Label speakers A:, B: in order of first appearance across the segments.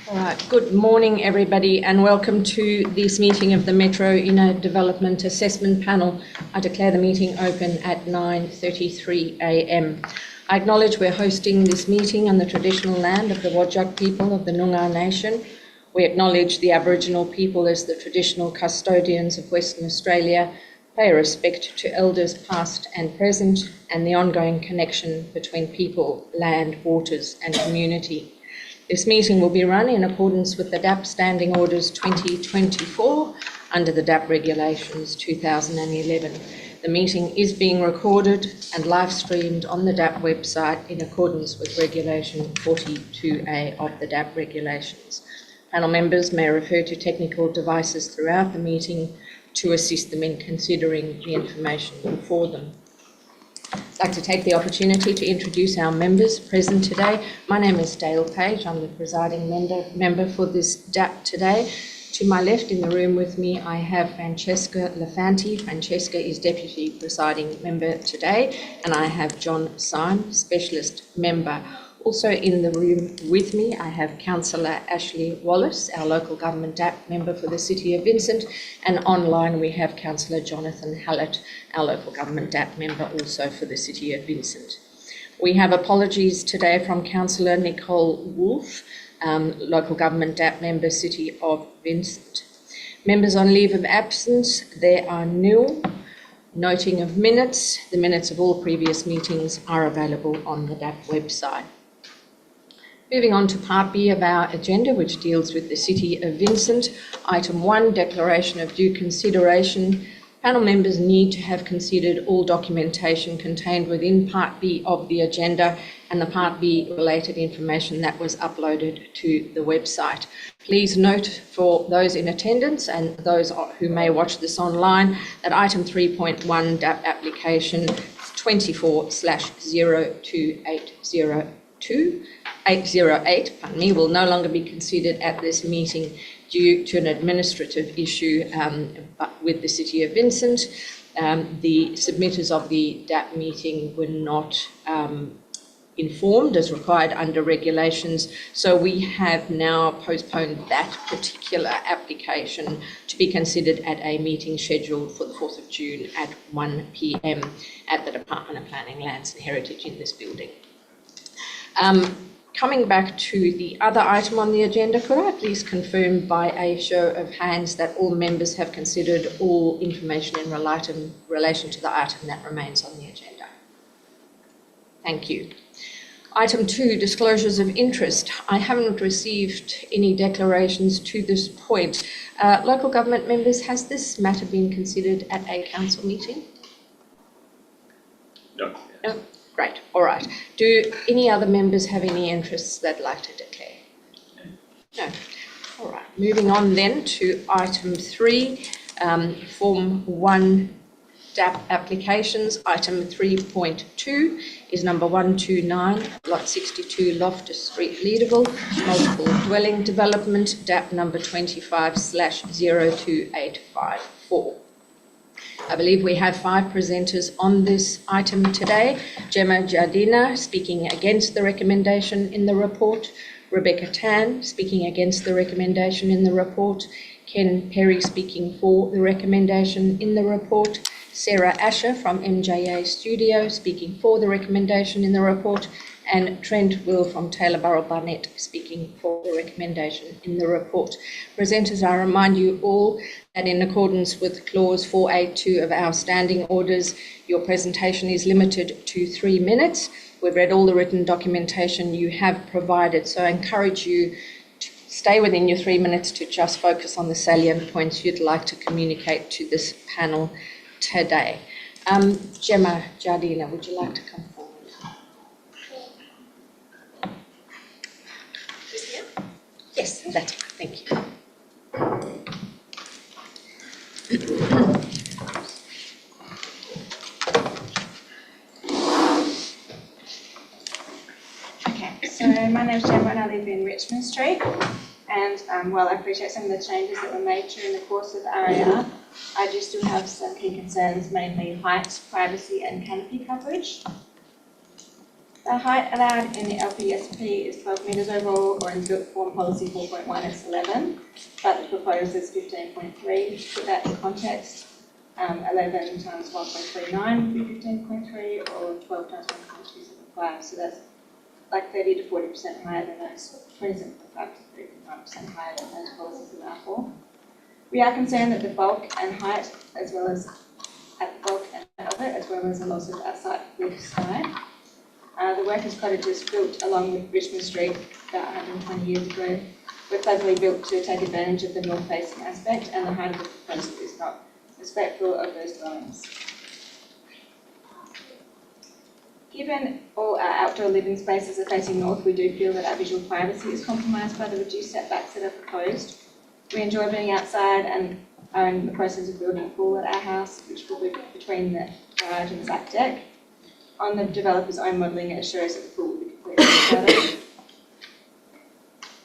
A: All right, good morning everybody and welcome to this meeting of the Metro Inner Development Assessment Panel. I declare the meeting open at 9:33 a.m. I acknowledge we're hosting this meeting on the traditional land of the Whadjuk people of the Noongar Nation. We acknowledge the Aboriginal people as the traditional custodians of Western Australia, pay respect to elders past and present, and the ongoing connection between people, land, waters and community. This meeting will be run in accordance with the DAP Standing Orders 2024 under the DAP Regulations 2011. The meeting is being recorded and live streamed on the DAP website in accordance with Regulation 42A of the DAP Regulations. Panel members may refer to technical devices throughout the meeting to assist them in considering the information before them. I'd like to take the opportunity to introduce our members present today. My name is Dale Page. I'm the presiding member for this DAP today. To my left in the room with me, I have Francesca Lafanti. Francesca is Deputy Presiding Member today, and I have John Syme, Specialist Member. Also in the room with me, I have Councillor Ashley Wallace, our local government DAP member for the City of Vincent, and online we have Councillor Jonathan Hallett, our local government DAP member also for the City of Vincent. We have apologies today from Councillor Nicole Wolfe, local government DAP member, City of Vincent. Members on leave of absence, there are nil. Noting of minutes, the minutes of all previous meetings are available on the DAP website. Moving on to Part B of our agenda, which deals with the City of Vincent. Item 1, Declaration of Due Consideration. Panel members need to have considered all documentation contained within Part B of the agenda and the Part B related information that was uploaded to the website. Please note for those in attendance and those who may watch this online that Item 3.1 DAP application 24/02808 will no longer be considered at this meeting due to an administrative issue with the City of Vincent. The submitters of the DAP meeting were not informed as required under regulations, so we have now postponed that particular application to be considered at a meeting scheduled for the 4th of June at 1 p.m. at the Department of Planning, Lands and Heritage in this building. Coming back to the other item on the agenda, could I please confirm by a show of hands that all members have considered all information in relation to the item that remains on the agenda? Thank you. Item 2, disclosures of interest. I haven't received any declarations to this point. Local government members, has this matter been considered at a council meeting?
B: No.
A: No? Great, all right. Do any other members have any interests they'd like to declare? No. All right, moving on then to item 3, Form 1 DAP applications. Item 3.2 is number 129, Lot 62, Loftus Street, Leederville, multiple dwelling development, DAP number 25/02854. I believe we have 5 presenters on this item today. Gemma Jardina speaking against the recommendation in the report. Rebecca Tan speaking against the recommendation in the report. Ken Perry speaking for the recommendation in the report. Sarah Asher from MJA Studio speaking for the recommendation in the report. And Trent Will from Taylor Burrell Barnett speaking for the recommendation in the report. Presenters, I remind you all that in accordance with Clause 482 of our standing orders, your presentation is limited to 3 minutes. We've read all the written documentation you have provided, so I encourage you to stay within your 3 minutes to just focus on the salient points you'd like to communicate to this panel today. Gemma Jardina, would you like to come forward? Yes, that's it. Thank you.
C: Okay, so my name's Gemma and I live in Richmond Street, and while I appreciate some of the changes that were made during the course of the RAR, I do still have some key concerns, mainly height, privacy and canopy coverage. The height allowed in the LPSP is 12 metres overall, or in Built Form Policy 4.1 it's 11, but the proposed is 15.3. To put that in context, 11 times 1.39 would be 15.3, or 12 times 1.275, so that's like 30 to 40% higher than those, 27.5 to 39% higher than those policies allow for. We are concerned that the bulk and height, as well as at the bulk and of it, as well as the loss of outside blue sky. The workers' cottages built along with Richmond Street about 120 years ago were cleverly built to take advantage of the north-facing aspect, and the height of the proposal is not respectful of those dwellings. Given all our outdoor living spaces are facing north, we do feel that our visual privacy is compromised by the reduced setbacks that are proposed. We enjoy being outside and are in the process of building a pool at our house, which will be between the garage and the back deck. On the developer's own modelling, it shows that the pool will be completely shadowed.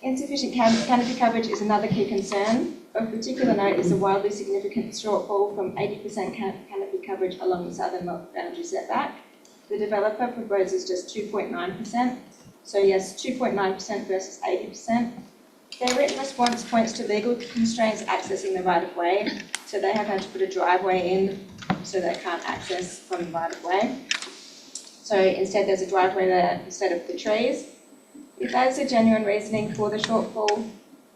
C: Insufficient canopy coverage is another key concern. Of particular note is a wildly significant shortfall from 80% canopy coverage along the southern boundary setback. The developer proposes just 2.9%. So yes, 2.9% versus 80%. Their written response points to legal constraints accessing the right-of-way. So they have had to put a driveway in so they can't access from the right-of-way. So instead there's a driveway there instead of the trees. If that is a genuine reasoning for the shortfall,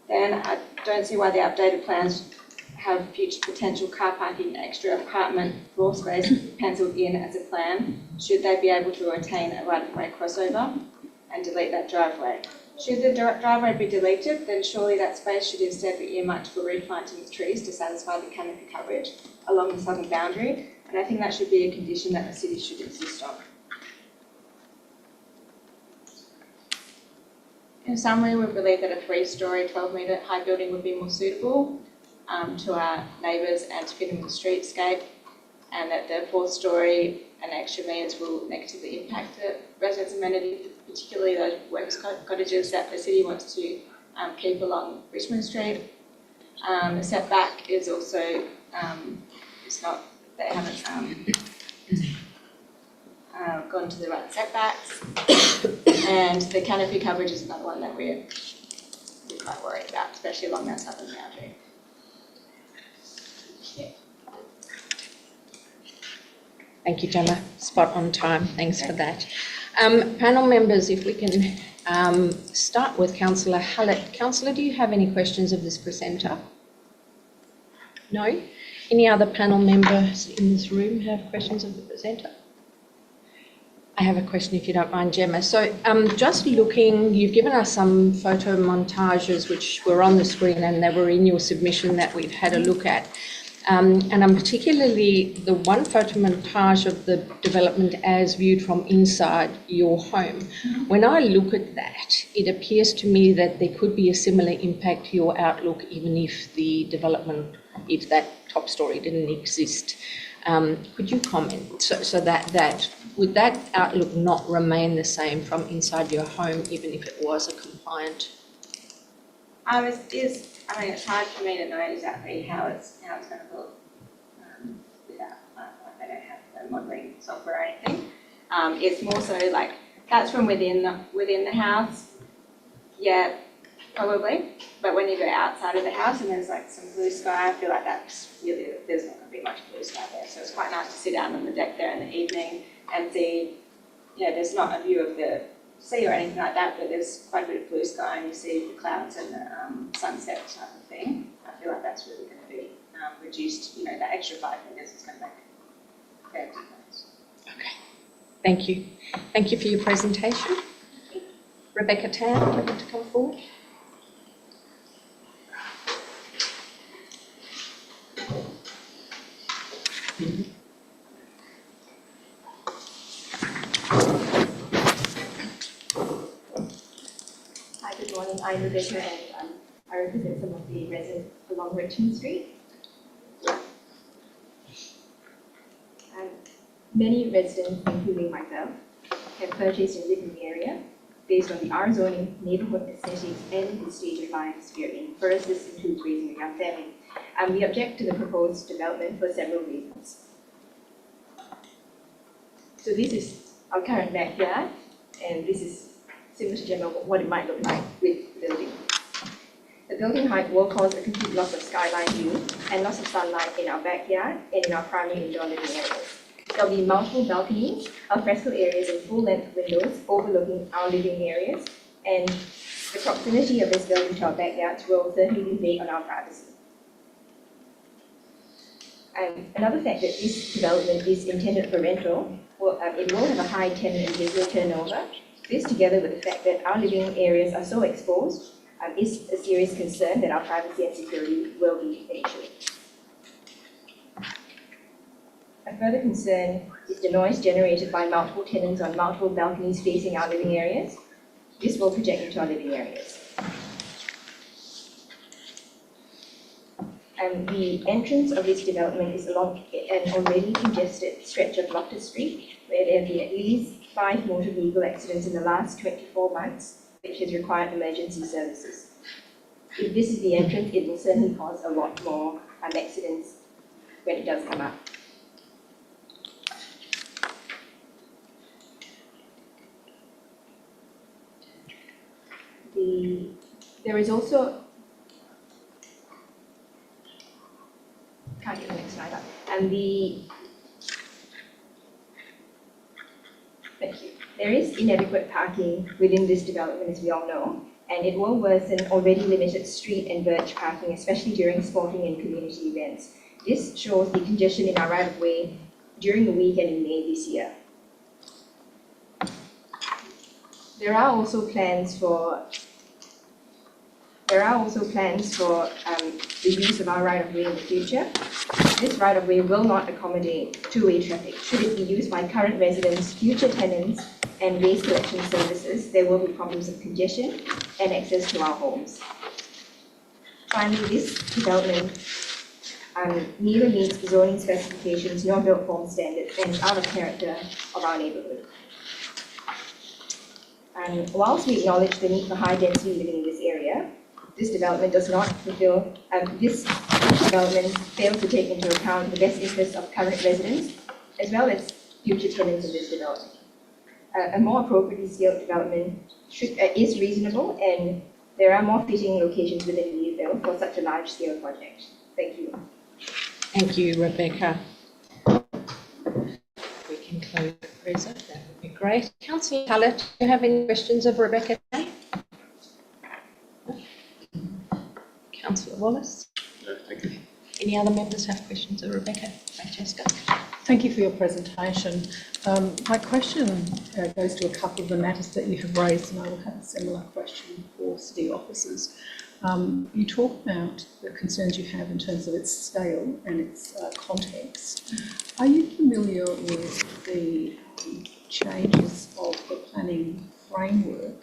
C: then I don't see why the updated plans have future potential car parking, extra apartment, floor space penciled in as a plan, should they be able to attain a right-of-way crossover and delete that driveway. Should the driveway be deleted, then surely that space should instead be earmarked for replanting of trees to satisfy the canopy coverage along the southern boundary, and I think that should be a condition that the city should insist on. In summary, we believe that a 3-storey, 12-metre high building would be more suitable to our neighbours and to fit in with the streetscape, and that the 4-storey and extra metres will negatively impact the residents' amenities, particularly those workers' cottages that the city wants to keep along Richmond Street. The setback is also, it's not, they haven't gone to the right setbacks, and the canopy coverage is another one that we're quite worried about, especially along that southern boundary. Yeah.
A: Thank you, Gemma. Spot on time. Thanks for that. Panel members, if we can start with Councillor Hallett. Councillor, do you have any questions of this presenter? No? Any other panel members in this room have questions of the presenter? I have a question, if you don't mind, Gemma. So just looking, you've given us some photo montages which were on the screen and they were in your submission that we've had a look at. And I'm particularly the one photo montage of the development as viewed from inside your home. When I look at that, it appears to me that there could be a similar impact to your outlook even if the development, if that top story didn't exist. Could you comment? So that would that outlook not remain the same from inside your home even if it was a compliant?
C: It's hard for me to know exactly how it's going to look without, I don't have the modelling software or anything. It's more so like that's from within the house, yeah, probably. But when you go outside of the house and there's like some blue sky, I feel like that's really, there's not going to be much blue sky there. So it's quite nice to sit down on the deck there in the evening and see, there's not a view of the sea or anything like that, but there's quite a bit of blue sky and you see the clouds and the sunset type of thing. I feel like that's really going to be reduced, that extra 5 minutes is going to make a fair difference.
A: Okay, thank you. Thank you for your presentation. Rebecca Tan, would you like to come forward?
B: Hi, good morning. I'm Rebecca and I represent some of the residents along Richmond Street. Many residents, including myself, have purchased and lived in the area based on the R zoning, neighbourhood aesthetics and the stage of life we're in. First, this includes raising a young family. And we object to the proposed development for several reasons. So this is our current backyard. And this is similar to general what it might look like with the building. The building height will cause a complete loss of skyline view and loss of sunlight in our backyard and in our primary indoor living areas. There'll be multiple balconies, alfresco areas and full-length windows overlooking our living areas, and the proximity of this building to our backyards will certainly invade on our privacy. Another fact that this development is intended for rental, it will have a high tenant and visitor turnover. This, together with the fact that our living areas are so exposed, is a serious concern that our privacy and security will be an issue. A further concern is the noise generated by multiple tenants on multiple balconies facing our living areas. This will project into our living areas. The entrance of this development is along an already congested stretch of Loftus Street, where there have been at least 5 motor vehicle accidents in the last 24 months, which has required emergency services. If this is the entrance, it will certainly cause a lot more accidents when it does come up. There is also, can't get the next slide up, and thank you. There is inadequate parking within this development, as we all know, and it will worsen already limited street and verge parking, especially during sporting and community events. This shows the congestion in our right-of-way during the weekend in May this year. There are also plans for the use of our right-of-way in the future. This right-of-way will not accommodate two-way traffic. Should it be used by current residents, future tenants, and waste collection services, there will be problems of congestion and access to our homes. Finally, this development neither meets zoning specifications nor built form standards and is out of character of our neighbourhood. Whilst we acknowledge the need for high density living in this area, this development does not fulfill, this development fails to take into account the best interests of current residents as well as future tenants of this development. A more appropriately scaled development is reasonable, and there are more fitting locations within Learfield for such a large scale project. Thank you.
A: Thank you, Rebecca. We can close the presser, that would be great. Councillor Hallett, do you have any questions of Rebecca today? Councillor Wallace?
D: No, thank you.
A: Any other members have questions of Rebecca? Francesca?
E: Thank you for your presentation. My question goes to a couple of the matters that you have raised, and I will have a similar question for city officers. You talk about the concerns you have in terms of its scale and its context. Are you familiar with the changes of the planning framework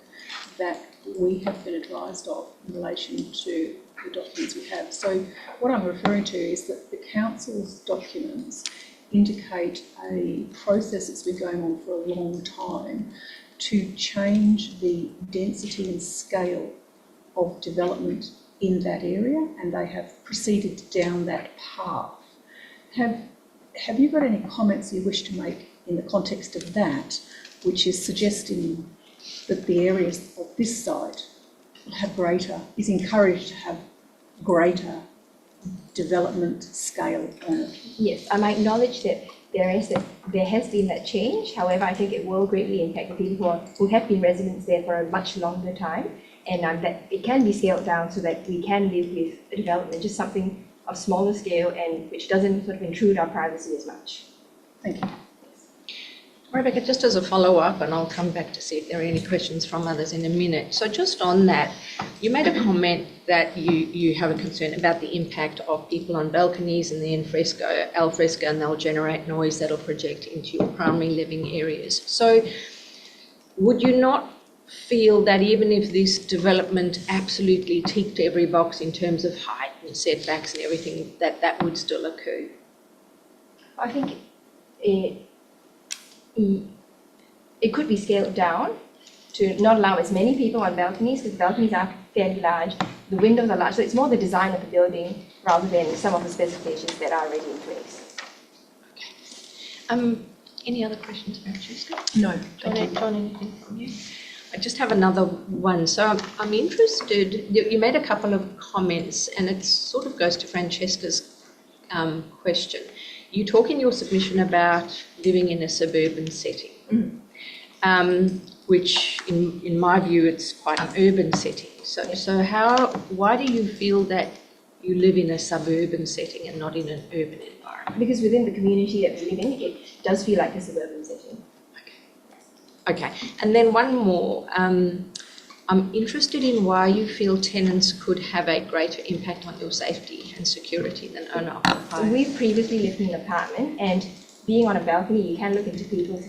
E: that we have been advised of in relation to the documents we have? So what I'm referring to is that the council's documents indicate a process that's been going on for a long time to change the density and scale of development in that area, and they have proceeded down that path. Have you got any comments you wish to make in the context of that, which is suggesting that the areas of this site is encouraged to have greater development scale on it?
B: Yes, I might acknowledge that there has been that change. However, I think it will greatly impact the people who have been residents there for a much longer time, and that it can be scaled down so that we can live with a development, just something of smaller scale and which doesn't sort of intrude our privacy as much.
E: Thank you.
A: Rebecca, just as a follow-up, and I'll come back to see if there are any questions from others in a minute. So just on that, you made a comment that you have a concern about the impact of people on balconies and the al fresco, and they'll generate noise that'll project into your primary living areas. So would you not feel that even if this development absolutely ticked every box in terms of height and setbacks and everything, that would still occur?
B: I think it could be scaled down to not allow as many people on balconies, because balconies are fairly large, the windows are large, so it's more the design of the building rather than some of the specifications that are already in place.
A: Any other questions, Francesca?
E: No.
A: John, anything from you? I just have another one. So I'm interested, you made a couple of comments, and it sort of goes to Francesca's question. You talk in your submission about living in a suburban setting, which in my view, it's quite an urban setting. So why do you feel that you live in a suburban setting and not in an urban environment?
B: Because within the community that we live in, it does feel like a suburban setting.
A: Okay, and then one more. I'm interested in why you feel tenants could have a greater impact on your safety and security than owner-occupiers.
B: We've previously lived in an apartment, and being on a balcony, you can look into people's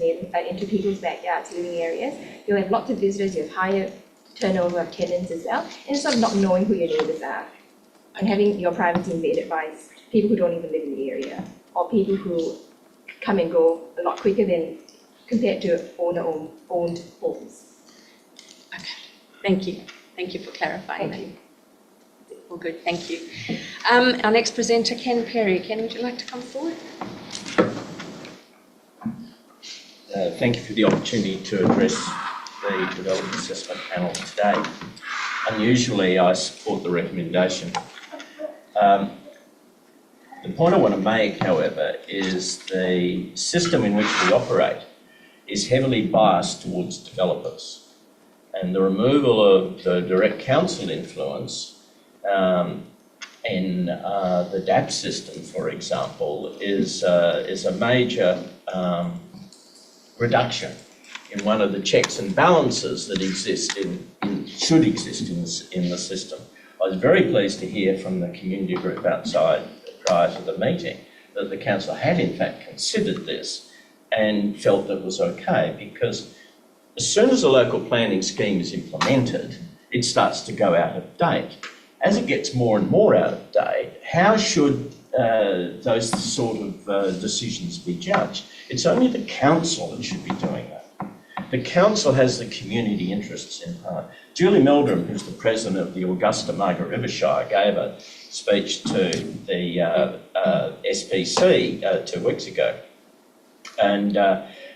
B: backyards, living areas. You'll have lots of visitors, you have higher turnover of tenants as well, and it's sort of not knowing who your neighbours are and having your privacy invaded by people who don't even live in the area, or people who come and go a lot quicker than compared to owner-owned homes.
A: Okay, thank you. Thank you for clarifying that. All good, thank you. Our next presenter, Ken Perry. Ken, would you like to come forward?
D: Thank you for the opportunity to address the Development Assessment Panel today. Unusually, I support the recommendation. The point I want to make, however, is the system in which we operate is heavily biased towards developers, and the removal of the direct council influence in the DAP system, for example, is a major reduction in one of the checks and balances that should exist in the system. I was very pleased to hear from the community group outside prior to the meeting that the council had in fact considered this and felt that it was okay, because as soon as a local planning scheme is implemented, it starts to go out of date. As it gets more and more out of date, how should those sort of decisions be judged? It's only the council that should be doing that. The council has the community interests in heart. Julie Meldrum, who's the president of the Augusta Margaret River Shire, gave a speech to the SPC 2 weeks ago. And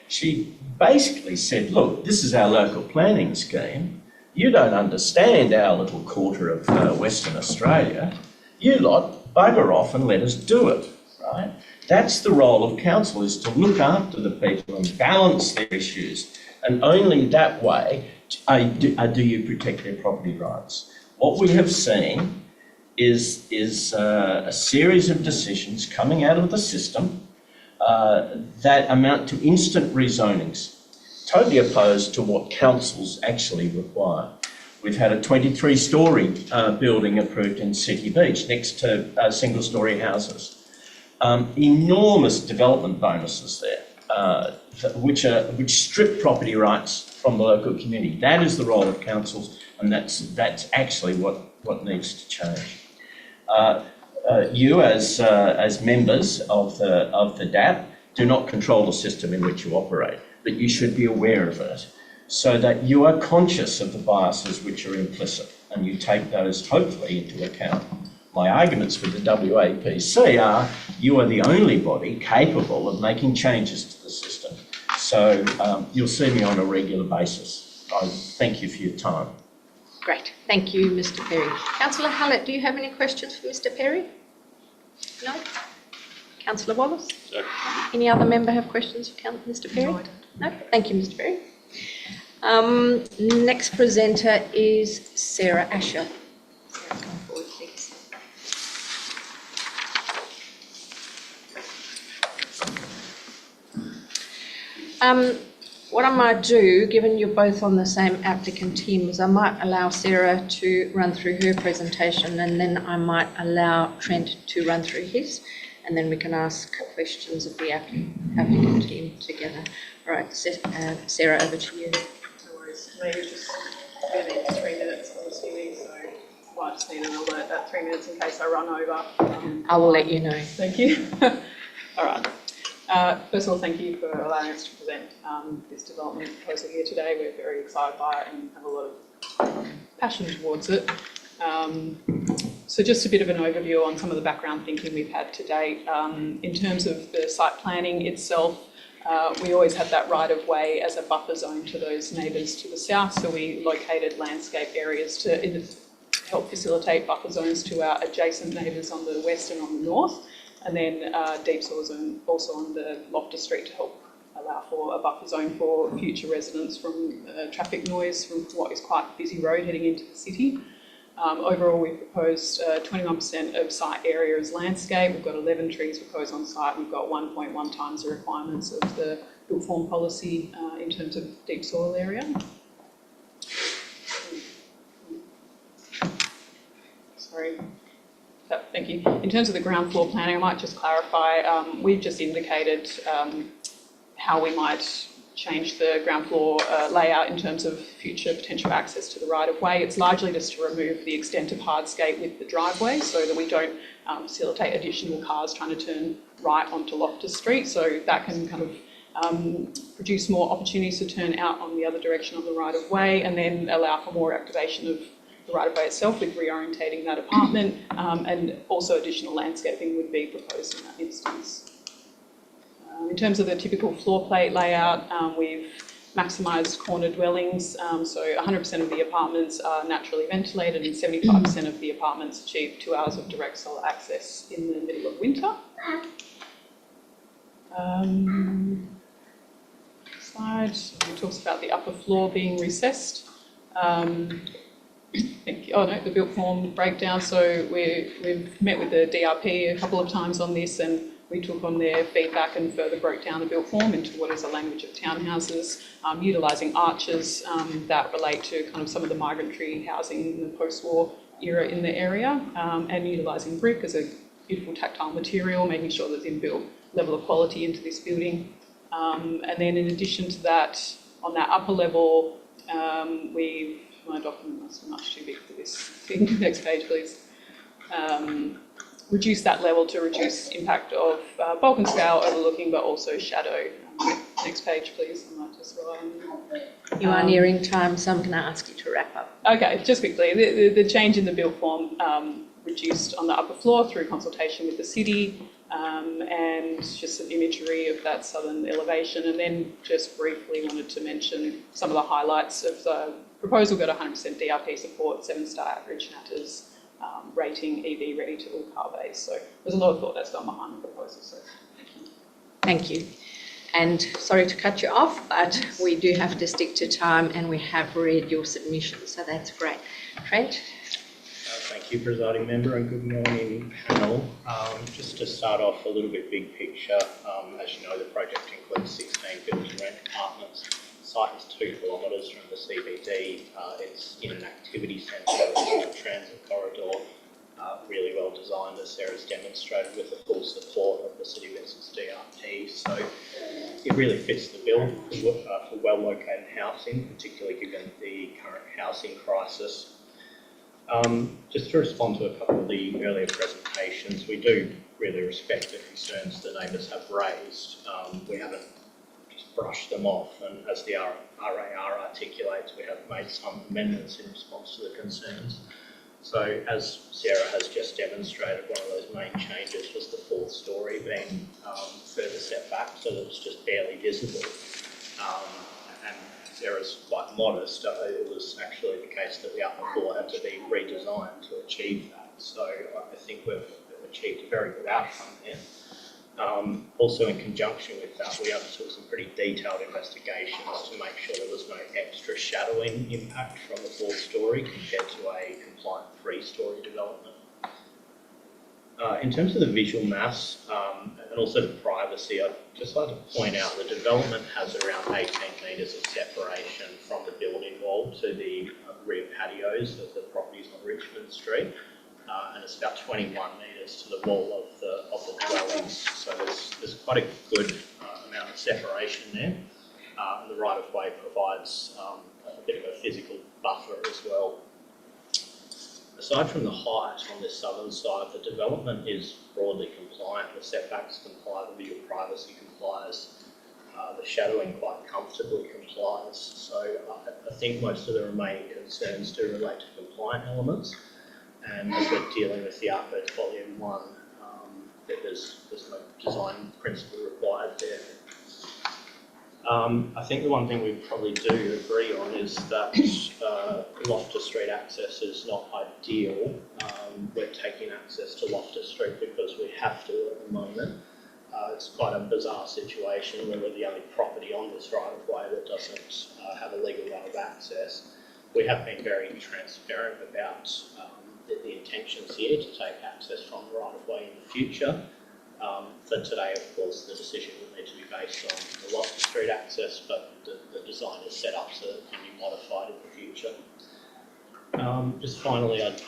D: she basically said, look, this is our local planning scheme. You don't understand our little quarter of Western Australia. You lot bugger off and let us do it, right? That's the role of council, is to look after the people and balance their issues. And only that way do you protect their property rights. What we have seen is a series of decisions coming out of the system that amount to instant rezonings, totally opposed to what councils actually require. We've had a 23-storey building approved in City Beach next to single-storey houses. Enormous development bonuses there, which strip property rights from the local community. That is the role of councils, and that's actually what needs to change. You as members of the DAP do not control the system in which you operate, but you should be aware of it so that you are conscious of the biases which are implicit, and you take those hopefully into account. My arguments with the WAPC are you are the only body capable of making changes to the system. So you'll see me on a regular basis. I thank you for your time.
A: Great, thank you, Mr. Perry. Councillor Hallett, do you have any questions for Mr. Perry? No? Councillor Wallace?
D: No.
A: Any other member have questions for Mr. Perry?
E: No, I don't.
A: No? Thank you, Mr. Perry. Next presenter is Sarah Asher. Sarah, come forward, please. What I might do, given you're both on the same applicant team, is I might allow Sarah to run through her presentation, and then I might allow Trent to run through his, and then we can ask questions of the applicant team together. All right, Sarah, over to you.
F: No worries. Maybe just maybe 3 minutes on the TV, so I just need an alert at 3 minutes in case I run over.
A: I will let you know.
F: Thank you. All right. First of all, thank you for allowing us to present this development proposal here today. We're very excited by it and have a lot of passion towards it. So just a bit of an overview on some of the background thinking we've had to date. In terms of the site planning itself, We always had that right-of-way as a buffer zone to those neighbours to the south, so we located landscape areas to help facilitate buffer zones to our adjacent neighbours on the west and on the north, and then deep soil zone also on the Loftus Street to help allow for a buffer zone for future residents from traffic noise from what is quite a busy road heading into the city. Overall, we proposed 21% of site area as landscape. We've got 11 trees proposed on site. We've got 1.1 times the requirements of the built form policy in terms of deep soil area. Sorry. Thank you. In terms of the ground floor planning, I might just clarify. We've just indicated how we might change the ground floor layout in terms of future potential access to the right-of-way. It's largely just to remove the extent of hardscape with the driveway so that we don't facilitate additional cars trying to turn right onto Loftus Street. So that can kind of produce more opportunities to turn out on the other direction of the right-of-way, and then allow for more activation of the right-of-way itself with reorientating that apartment, and also additional landscaping would be proposed in that instance. In terms of the typical floor plate layout, we've maximised corner dwellings, so 100% of the apartments are naturally ventilated and 75% of the apartments achieve 2 hours of direct solar access in the middle of winter. Slide, it talks about the upper floor being recessed. Thank you. Oh no, the built form breakdown. So we've met with the DRP a couple of times on this, and we took on their feedback and further broke down the built form into what is a language of townhouses, utilising arches that relate to kind of some of the migratory housing in the post-war era in the area, and utilising brick as a beautiful tactile material, making sure there's inbuilt level of quality into this building. And then in addition to that, on that upper level, my document must be much too big for this thing. Next page, please. Reduce that level to reduce impact of bulk and scale overlooking, but also shadow. Next page, please. I might just rely on you.
A: You are nearing time, so I'm going to ask you to wrap up.
F: Okay, just quickly. The change in the built form reduced on the upper floor through consultation with the city, and just some imagery of that southern elevation, and then just briefly wanted to mention some of the highlights of the proposal. Got 100% DRP support, 7-star average matters, rating, EV ready to all car bays. So there's a lot of thought that's gone behind the proposal. So
A: Thank you. And sorry to cut you off, but we do have to stick to time, and we have read your submission, so that's great. Trent?
G: Thank you, Presiding Member, and good morning, panel. Just to start off a little bit big picture, as you know, the project includes 16 build-to-rent apartments. The site is 2 kilometres from the CBD. It's in an activity centre, it's a transit corridor, really well designed, as Sarah's demonstrated, with the full support of the City of Vincent's DRP. So it really fits the bill for well-located housing, particularly given the current housing crisis. Just to respond to a couple of the earlier presentations, we do really respect the concerns the neighbours have raised. We haven't just brushed them off, and as the RAR articulates, we have made some amendments in response to the concerns. So as Sarah has just demonstrated, one of those main changes was the 4th storey being further set back so that it's just barely visible. And Sarah's quite modest. It was actually the case that the upper floor had to be redesigned to achieve that. So I think we've achieved a very good outcome there. Also in conjunction with that, we undertook some pretty detailed investigations to make sure there was no extra shadowing impact from the 4th storey compared to a compliant 3-storey development. In terms of the visual mass and also the privacy, I'd just like to point out the development has around 18 metres of separation from the building wall to the rear patios of the properties on Richmond Street, and it's about 21 metres to the wall of the dwellings. So there's quite a good amount of separation there. And the right-of-way provides a bit of a physical buffer as well. Aside from the height on this southern side, the development is broadly compliant. The setbacks comply, the visual privacy complies, the shadowing quite comfortably complies. So I think most of the remaining concerns do relate to compliant elements. And as we're dealing with the Artworks Volume 1, there's no design principle required there. I think the one thing we probably do agree on is that Loftus Street access is not ideal. We're taking access to Loftus Street because we have to at the moment. It's quite a bizarre situation where we're the only property on this right-of-way that doesn't have a legal way of access. We have been very transparent about the intentions here to take access from the right-of-way in the future. For today, of course, the decision will need to be based on the Loftus Street access, but the design is set up so that it can be modified in the future. Just finally, I'd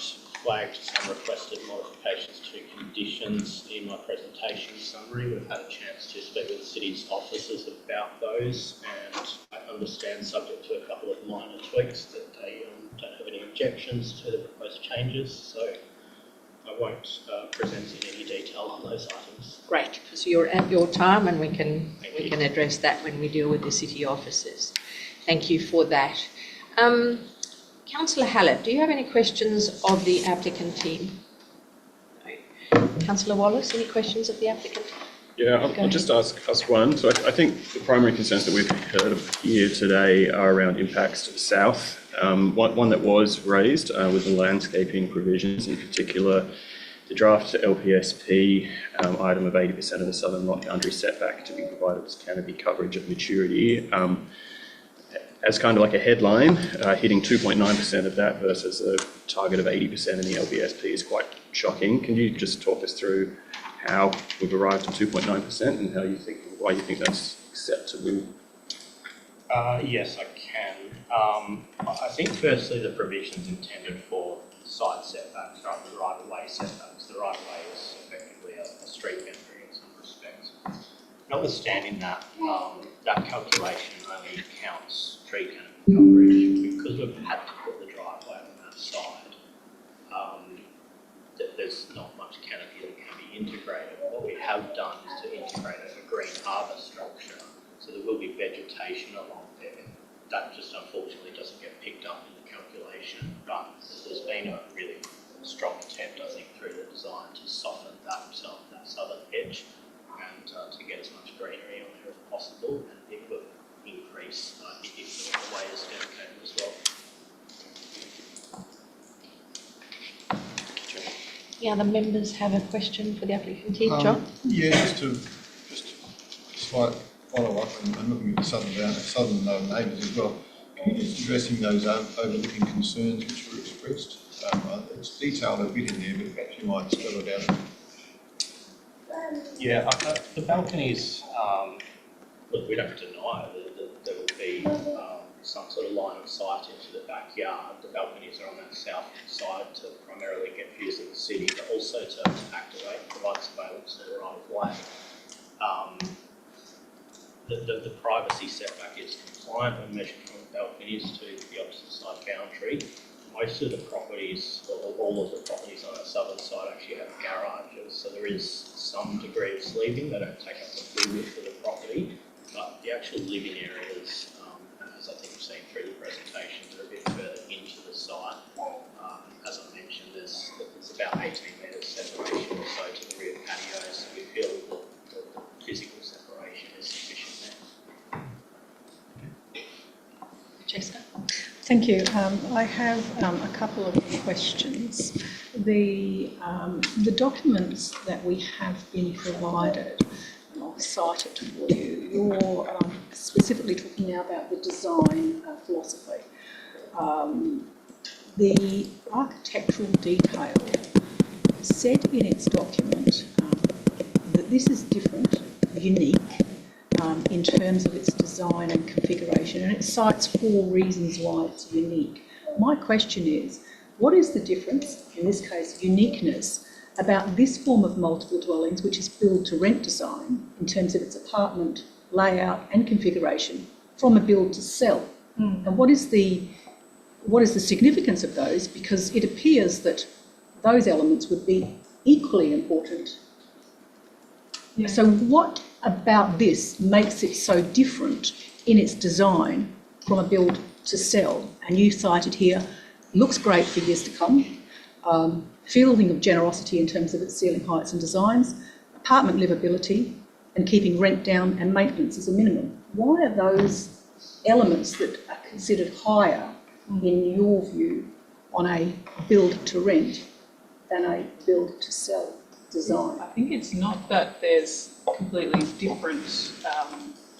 G: flagged some requested modifications to conditions in my presentation summary. We've had a chance to speak with the city's officers about those, and I understand, subject to a couple of minor tweaks, that they don't have any objections to the proposed changes, so I won't present in any detail on those items.
A: Great, so you're at your time, and we can address that when we deal with the city officers. Thank you for that. Councillor Hallett, do you have any questions of the applicant team? No. Councillor Wallace, any questions of the applicant?
H: Yeah, I'll just ask one. So I think the primary concerns that we've heard of here today are around impacts to the south. One that was raised was the landscaping provisions, in particular the draft LPSP item of 80% of the southern lot boundary setback to be provided as canopy coverage at maturity. As kind of like a headline, hitting 2.9% of that versus a target of 80% in the LPSP is quite shocking. Can you just talk us through how we've arrived at 2.9% and why you think that's acceptable?
G: Yes, I can. I think firstly the provisions intended for side setbacks rather than right-of-way setbacks. The right-of-way is effectively a street boundary in some respects. Notwithstanding that, that calculation only counts tree canopy coverage because we've had to put the driveway on that side. There's not much canopy that can be integrated. What we have done is to integrate a green harbour structure, so there will be vegetation along there. That just unfortunately doesn't get picked up in the calculation, but there's been a really strong attempt, I think, through the design to soften that southern edge and to get as much greenery on there as possible, and it will increase if the way is dedicated as well.
A: The other members have a question for the applicant team. John?
I: Yeah, just a slight follow-up and looking at the southern neighbours as well. Can you just addressing those overlooking concerns which were expressed? It's detailed a bit in there, but perhaps you might spell it out.
G: Yeah, the balconies, look, we don't deny that there will be some sort of line of sight into the backyard. The balconies are on that south side to primarily get views of the city, but also to provide surveillance to the right of way. The privacy setback is compliant when measured from the balconies to the opposite side boundary. Most of the properties, or all of the properties on the southern side actually have garages, so there is some degree of sleeving. They don't take up the full width of the property, but the actual living areas, as I think you've seen through the presentation, they're a bit further into the site. As I mentioned, there's about 18 metres separation or so to the rear patio, so we feel that the physical separation is sufficient there.
A: Jessica?
E: Thank you. I have a couple of questions. The documents that we have been provided, and I'll cite it for you. You're specifically talking now about the design philosophy. The architectural detail said in its document that this is different, unique, in terms of its design and configuration, and it cites 4 reasons why it's unique. My question is, what is the difference, in this case uniqueness, about this form of multiple dwellings, which is build-to-rent design, in terms of its apartment layout and configuration, from a build-to-sell? And what is the significance of those? Because it appears that those elements would be equally important. Yeah. So what about this makes it so different in its design from a build to sell? And you cited here, looks great for years to come, fielding of generosity in terms of its ceiling heights and designs, apartment livability, and keeping rent down and maintenance as a minimum. Why are those elements that are considered higher, in your view, on a build-to-rent than a build-to-sell design?
F: I think it's not that there's completely different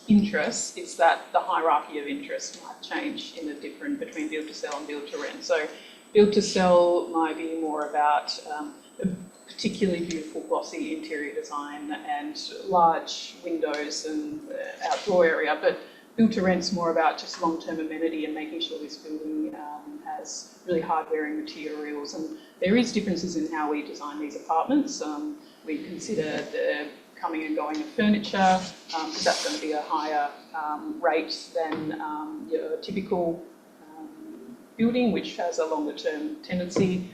F: interests, it's that the hierarchy of interest might change in the different between build to sell and build to rent. So build to sell might be more about a particularly beautiful glossy interior design and large windows and outdoor area, but build to rent's more about just long-term amenity and making sure this building has really hard-wearing materials. And there is differences in how we design these apartments. We consider the coming and going of furniture, because that's going to be a higher rate than your typical building, which has a longer term tendency.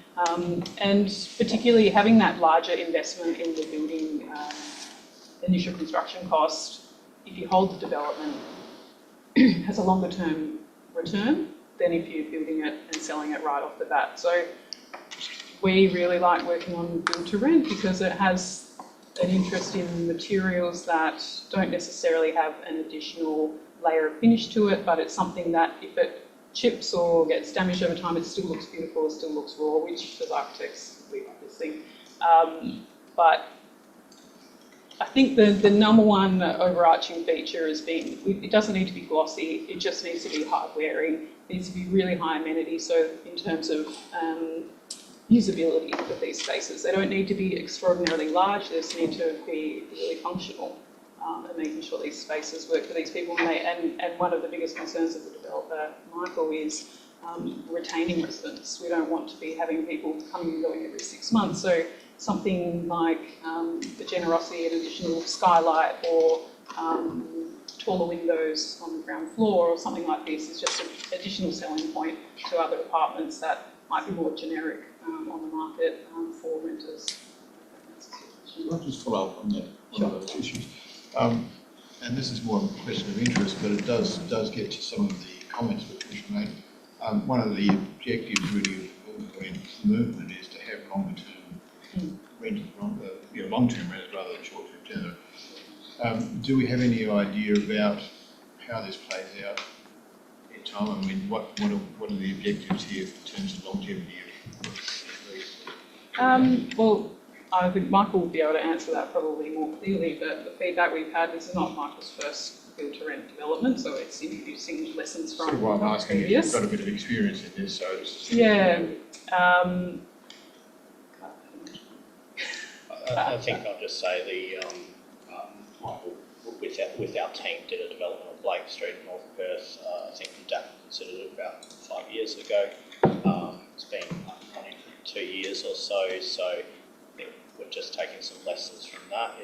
F: And particularly having that larger investment in the building initial construction cost, if you hold the development, has a longer term return than if you're building it and selling it right off the bat. So we really like working on build to rent because it has an interest in materials that don't necessarily have an additional layer of finish to it, but it's something that if it chips or gets damaged over time, it still looks beautiful, it still looks raw, which as architects we like this thing. But I think the number one overarching feature has been, it doesn't need to be glossy, it just needs to be hard wearing, it needs to be really high amenity, so in terms of usability of these spaces. They don't need to be extraordinarily large, they just need to be really functional and making sure these spaces work for these people. And one of the biggest concerns of the developer, Michael, is retaining residents. We don't want to be having people coming and going every 6 months. So something like the generosity of additional skylight or taller windows on the ground floor or something like this is just an additional selling point to other apartments that might be more generic on the market for renters.
I: I'll just follow up on that, one of those issues. And this is more of a question of interest, but it does get to some of the comments that Tricia made. One of the objectives really of the movement is to have longer-term renters, long-term renters rather than short-term tenants. Do we have any idea about how this plays out in time? I mean, what are the objectives here in terms of longevity of lease?
F: Well, I think Michael will be able to answer that probably more clearly, but the feedback we've had, this is not Michael's first build-to-rent development, so it's introducing lessons from
I: Sort of why I'm asking if
F: previous.
I: you've got a bit of experience in this, so it's...
F: Yeah.
G: I think I'll just say Michael, with our team, did a development of Blake Street in North Perth. I think MIDAP considered it about 5 years ago. It's been running for 2 years or so, so I think we're just taking some lessons from that.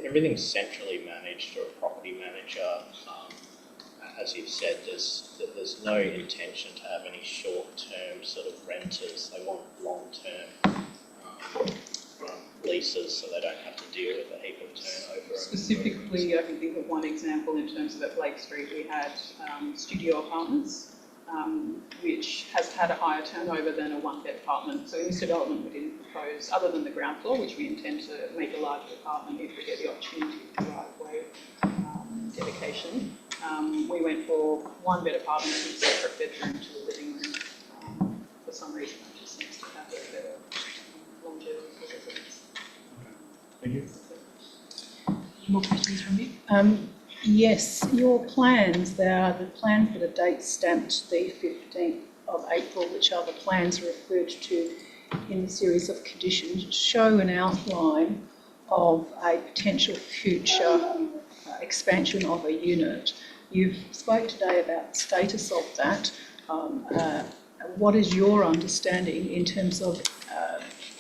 G: Everything's centrally managed through a property manager. As you've said, there's no intention to have any short-term sort of renters. They want long-term leases, so they don't have to deal with a heap of turnover.
F: Specifically, I can think of one example in terms of at Blake Street, we had studio apartments, which has had a higher turnover than a one-bed apartment. So in this development, we didn't propose, other than the ground floor, which we intend to make a larger apartment if we get the opportunity for driveway dedication. We went for one-bed apartments with a separate bedroom to a living room. For some reason, it just seems to have a better longevity for residents.
I: Thank you.
F: More questions from you?
E: Yes, your plans, they are the plans that are date stamped the 15th of April, which are the plans referred to in the series of conditions, show an outline of a potential future expansion of a unit. You've spoke today about the status of that. What is your understanding in terms of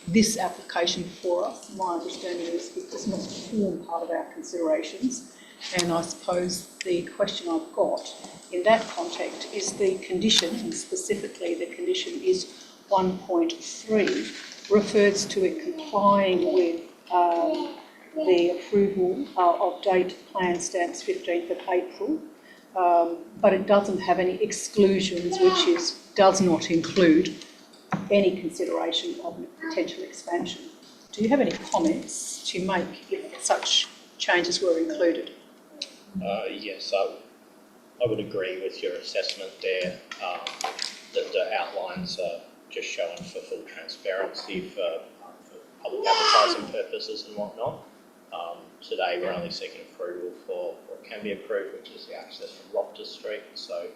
E: this application for us? My understanding is it does not form part of our considerations, and I suppose the question I've got in that context is the condition, and specifically the condition is 1.3, refers to it complying with the approval of date plan stamps 15th of April, but it doesn't have any exclusions, which does not include any consideration of potential expansion. Do you have any comments to make if such changes were included.
G: Yes, I would agree with your assessment there, that the outlines are just shown for full transparency for public advertising purposes and whatnot. Today we're only seeking approval for what can be approved, which is the access from Loftus Street. So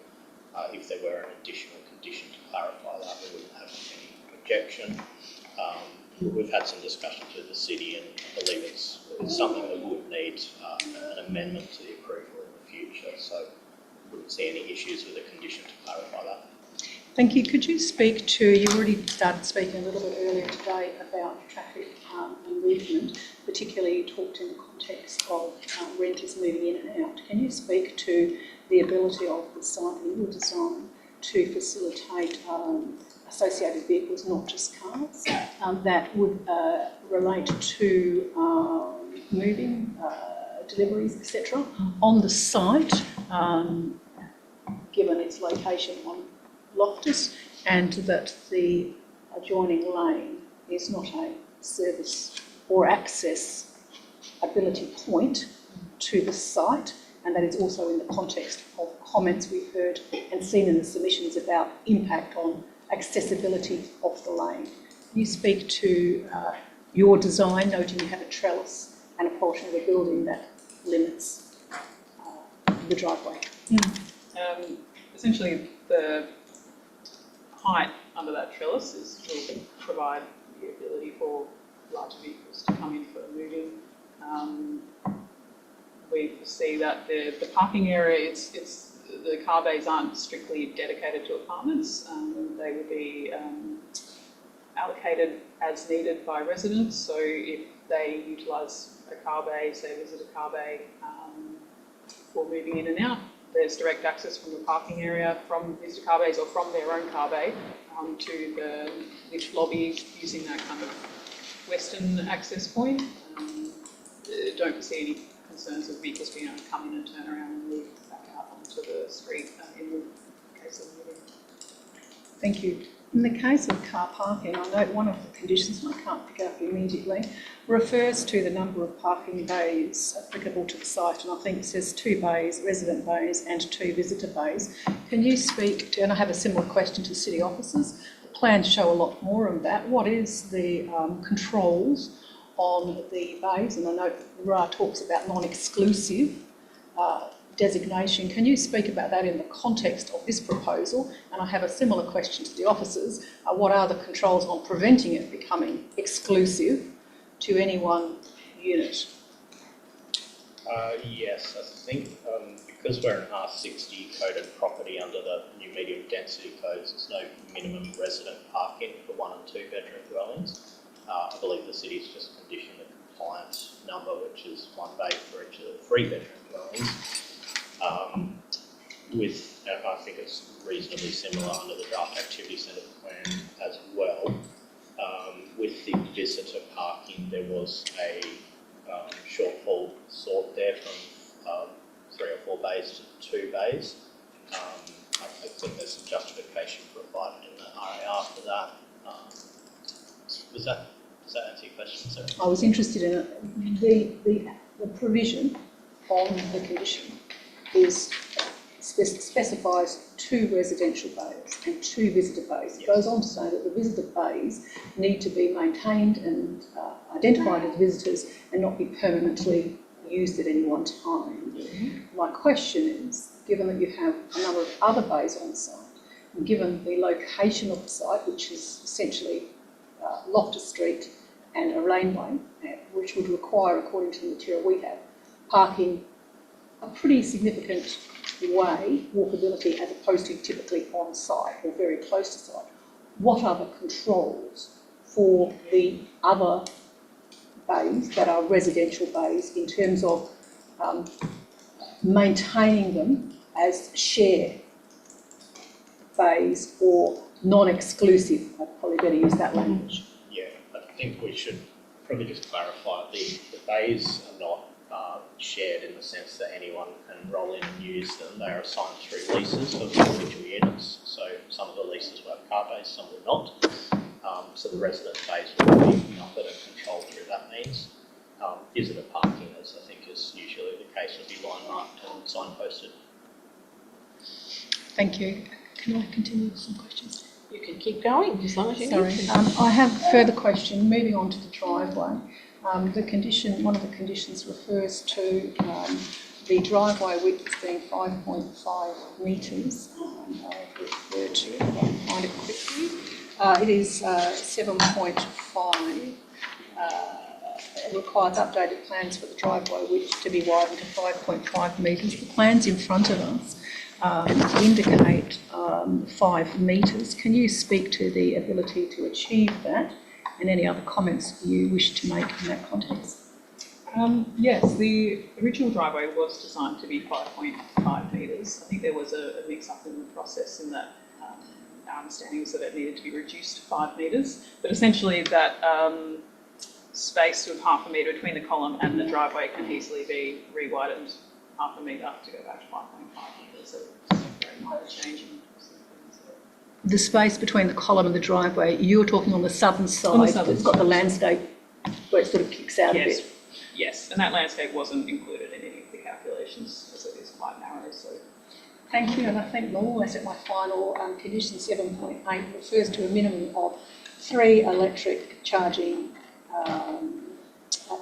G: if there were an additional condition to clarify that, we wouldn't have any objection. We've had some discussions with the city and I believe it's something that would need an amendment to the approval in the future. So wouldn't see any issues with a condition to clarify that.
E: Thank you. Could you speak to, you already started speaking a little bit earlier today about traffic and movement, particularly you talked in the context of renters moving in and out. Can you speak to the ability of the site in your design to facilitate associated vehicles, not just cars, that would relate to moving, deliveries, etc., on the site, given its location on Loftus, and that the adjoining lane is not a service or access ability point to the site, and that is also in the context of comments we've heard and seen in the submissions about impact on accessibility of the lane. Can you speak to your design, noting you have a trellis and a portion of the building that limits the driveway?
F: Essentially, the height under that trellis will provide the ability for larger vehicles to come in for moving. We see that the parking area, the car bays aren't strictly dedicated to apartments. They will be allocated as needed by residents. So if they utilise a car bay, say visit a car bay for moving in and out, there's direct access from the parking area, from visitor car bays or from their own car bay to the lift lobby using that kind of western access point. Don't foresee any concerns of vehicles being able to come in and turn around and leave back out onto the street in the case of moving.
E: Thank you. In the case of car parking, I note one of the conditions, and I can't pick up immediately, refers to the number of parking bays applicable to the site, and I think it says 2 bays, resident bays, and 2 visitor bays. Can you speak to, and I have a similar question to city officers, the plans show a lot more of that. What is the controls on the bays? And I know Ra talks about non-exclusive designation. Can you speak about that in the context of this proposal? And I have a similar question to the officers. What are the controls on preventing it becoming exclusive to any one unit?
G: Yes, I think because we're an R60 coded property under the new medium density codes, there's no minimum resident parking for 1 and 2 bedroom dwellings. I believe the city's just conditioned the compliance number, which is 1 bay for each of the 3 bedroom dwellings. I think it's reasonably similar under the draft activity centre plan as well. With the visitor parking, there was a shortfall sought there from 3 or 4 bays to 2 bays. I think there's some justification provided in the RAR for that. Does that answer your question, sir?
E: I was interested in it. The provision on the condition is specifies 2 residential bays and 2 visitor bays. It goes on to say that the visitor bays need to be maintained and identified as visitors and not be permanently used at any one time. My question is, given that you have a number of other bays on site, and given the location of the site, which is essentially Loftus Street and a laneway, which would require, according to the material we have, parking a pretty significant way, walkability, as opposed to typically on site or very close to site. What are the controls for the other bays that are residential bays in terms of maintaining them as shared bays or non-exclusive? I'd probably better use that language.
G: Yeah, I think we should probably just clarify the bays are not shared in the sense that anyone can roll in and use them. They are assigned through leases of individual units. So some of the leases will have car bays, some will not. So the resident bays will be numbered and controlled through that means. Visitor parking, as I think is case will be line marked and signposted.
E: Thank you. Can I continue with some questions?
A: You can keep going as long as you
E: Sorry,
A: need to.
E: I have a further question. Moving on to the driveway, one of the conditions refers to the driveway width being 5.5 metres. I'll refer to it. I'll find it quickly. It is 7.5. It requires updated plans for the driveway width to be widened to 5.5 metres. The plans in front of us indicate 5 metres. Can you speak to the ability to achieve that and any other comments you wish to make in that context?
F: Yes, the original driveway was designed to be 5.5 metres. I think there was a mix-up in the process in that our understanding was that it needed to be reduced to 5 metres, but essentially that space of half a metre between the column and the driveway can easily be re-widened half a metre to go back to 5.5 metres. So it's a very minor change in
E: The space between the column and the driveway, you're talking on the southern side.
F: On the southern
E: it's got the
F: side.
E: landscape where it sort of kicks out a
F: Yes.
E: bit.
F: Yes, and that landscape wasn't included in any of the calculations, as it is quite narrow. So,
E: Thank you, and I think more or less at my final condition 7.8 refers to a minimum of 3 electric charging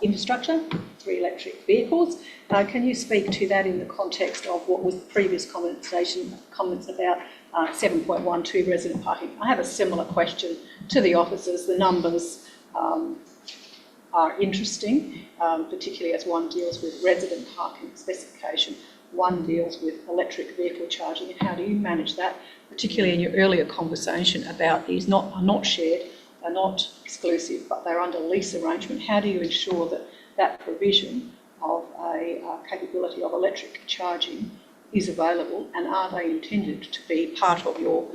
E: infrastructure, 3 electric vehicles. Can you speak to that in the context of what was the previous comments about 7.12 resident parking? I have a similar question to the officers. The numbers are interesting, particularly as one deals with resident parking specification, one deals with electric vehicle charging, and how do you manage that, particularly in your earlier conversation about these are not shared, they're not exclusive, but they're under lease arrangement. How do you ensure that that provision of a capability of electric charging is available, and are they intended to be part of your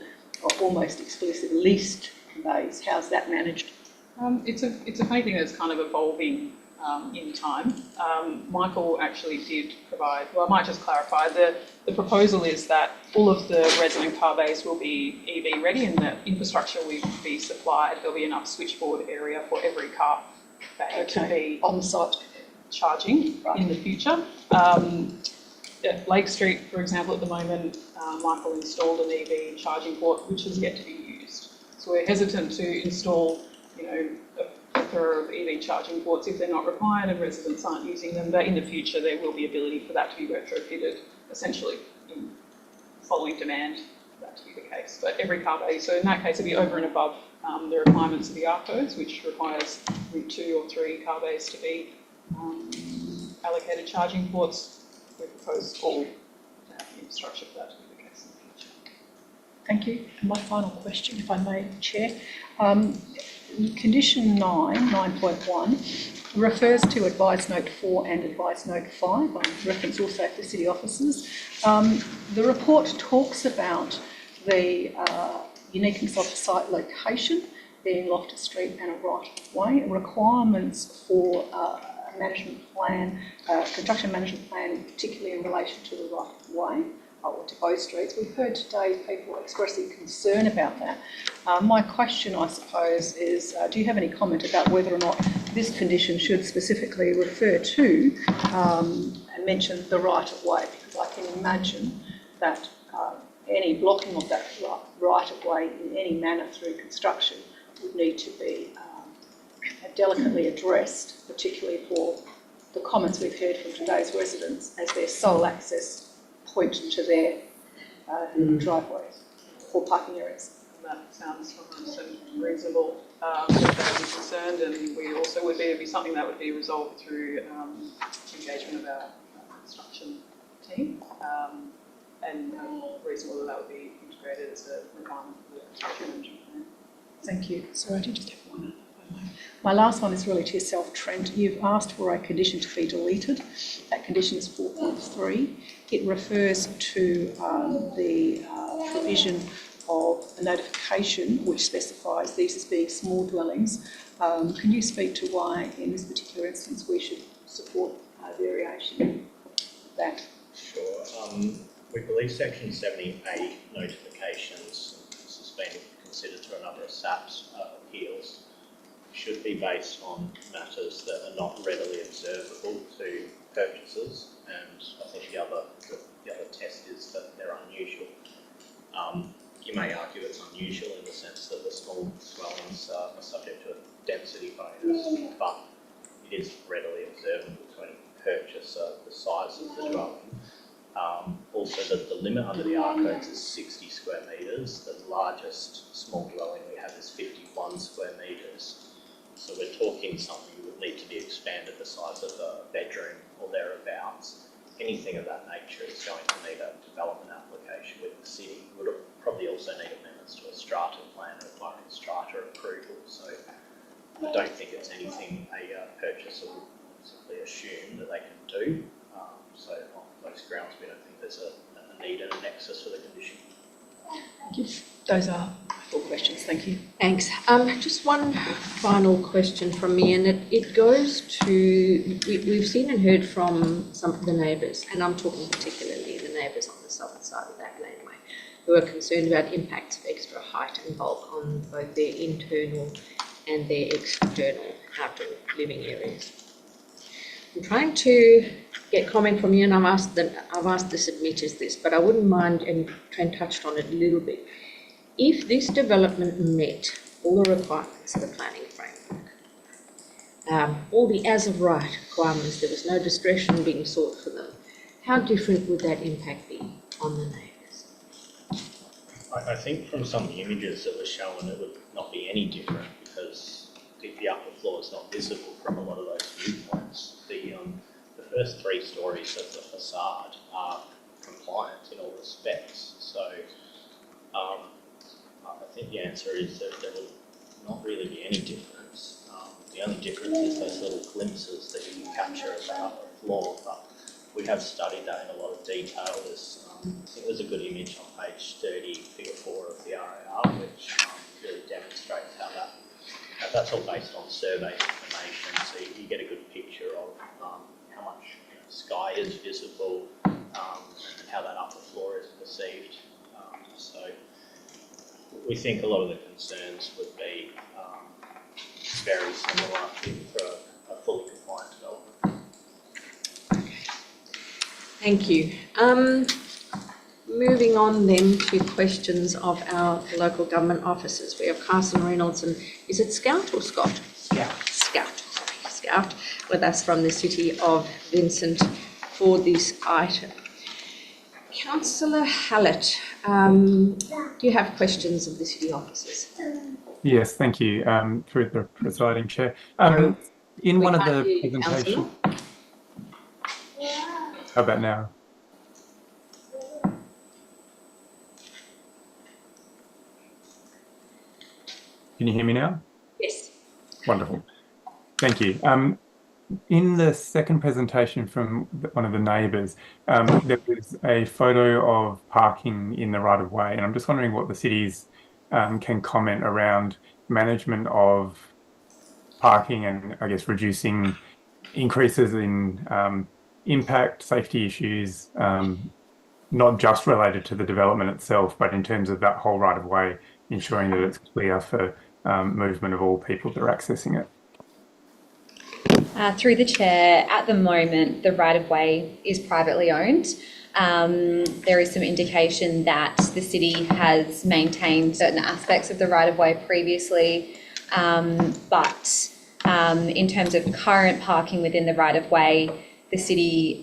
E: almost exclusive leased base? How's that managed?
F: it's a funny thing that's kind of evolving in time. Michael actually did provide, well, I might just clarify, the proposal is that all of the resident car bays will be EV ready and that infrastructure will be supplied. There'll be enough switchboard area for every car bay to be
E: on site
F: charging in the future. At Lake Street, for example, at the moment, Michael installed an EV charging port which is yet to be used. So we're hesitant to install, a plethora of EV charging ports if they're not required and residents aren't using them. But in the future, there will be ability for that to be retrofitted, essentially in following demand for that to be the case. But every car bay, so in that case, it'll be over and above the requirements of the R codes, which requires 2 or 3 car bays to be allocated charging ports. We propose all to have the infrastructure for that to be the case in the future.
E: Thank you. And my final question, if I may, Chair. Condition 9.1, refers to Advice Note 4 and Advice Note 5. I reference also to city officers. The report talks about the uniqueness of site location, being Loftus Street and a right-of-way, requirements for a management plan, construction management plan, particularly in relation to the right-of-way, or to both streets. We've heard today people expressing concern about that. My question, I suppose, is do you have any comment about whether or not this condition should specifically refer to and mention the right-of-way? Because I can imagine that any blocking of that right-of-way in any manner through construction would need to be delicately addressed, particularly for the comments we've heard from today's residents as their sole access point to their driveways or parking areas.
F: That sounds 100% reasonable that they would be concerned, and we also would be something that would be resolved through engagement of our construction team, and reasonable that would be integrated as a requirement for the construction management plan.
E: Thank you. Sorry, I did just have one. My last one is really to yourself, Trent. You've asked for a condition to be deleted. That condition is 4.3. It refers to the provision of a notification which specifies these as being small dwellings. Can you speak to why, in this particular instance, we should support a variation of that?
G: Sure. We believe Section 70A notifications, this has been considered through a number of SAP's appeals, should be based on matters that are not readily observable to purchasers, and I think the other test is that they're unusual. You may argue it's unusual in the sense that the small dwellings are subject to a density bonus, but it is readily observable to any purchaser, the size of the dwelling. Also, the limit under the R codes is 60 square metres. The largest small dwelling we have is 51 square metres. So we're talking something that would need to be expanded the size of a bedroom or thereabouts. Anything of that nature is going to need a development application with the city. Would probably also need amendments to a strata plan requiring strata approval. So I don't think it's anything a purchaser would simply assume that they can do. So on those grounds, we don't think there's a need and a nexus for the condition.
E: Those are my 4 questions. Thank you.
A: Thanks. Just one final question from me, and it goes to, we've seen and heard from some of the neighbours, and I'm talking particularly the neighbours on the southern side of that laneway, who are concerned about impacts of extra height and bulk on both their internal and their external outdoor living areas. I'm trying to get comment from you, and I've asked the submitters this, but I wouldn't mind, and Trent touched on it a little bit. If this development met all the requirements of the planning framework, all the as of right requirements, there was no discretion being sought for them, how different would that impact be on the neighbours?
G: I think from some of the images that were shown, it would not be any different because the upper floor is not visible from a lot of those viewpoints. The first 3 stories of the facade are compliant in all respects. So I think the answer is that there would not really be any difference. The only difference is those little glimpses that you can capture of the upper floor. But we have studied that in a lot of detail. I think there's a good image on page 30, figure 4 of the RAR, which really demonstrates how that's all based on survey information. So you get a good picture of how much sky is visible and how that upper floor is perceived. So we think a lot of the concerns would be very similar for a fully compliant development.
A: Thank you. Moving on then to questions of our local government officers. We have Carson Reynolds and, is it Scout or Scott? Scout, with us from the City of Vincent for this item. Councillor Hallett, do you have questions of the City officers?
J: Yes, thank you, through the presiding chair. In one of the presentations, how about now? Can you hear me now?
A: Yes.
J: Wonderful. Thank you. In the second presentation from one of the neighbours, there was a photo of parking in the right-of-way, and I'm just wondering what the cities can comment around management of parking and, I guess, reducing increases in impact, safety issues, not just related to the development itself, but in terms of that whole right-of-way, ensuring that it's clear for movement of all people that are accessing it.
K: Through the chair, at the moment, the right-of-way is privately owned. There is some indication that the city has maintained certain aspects of the right-of-way previously, but in terms of current parking within the right-of-way, the city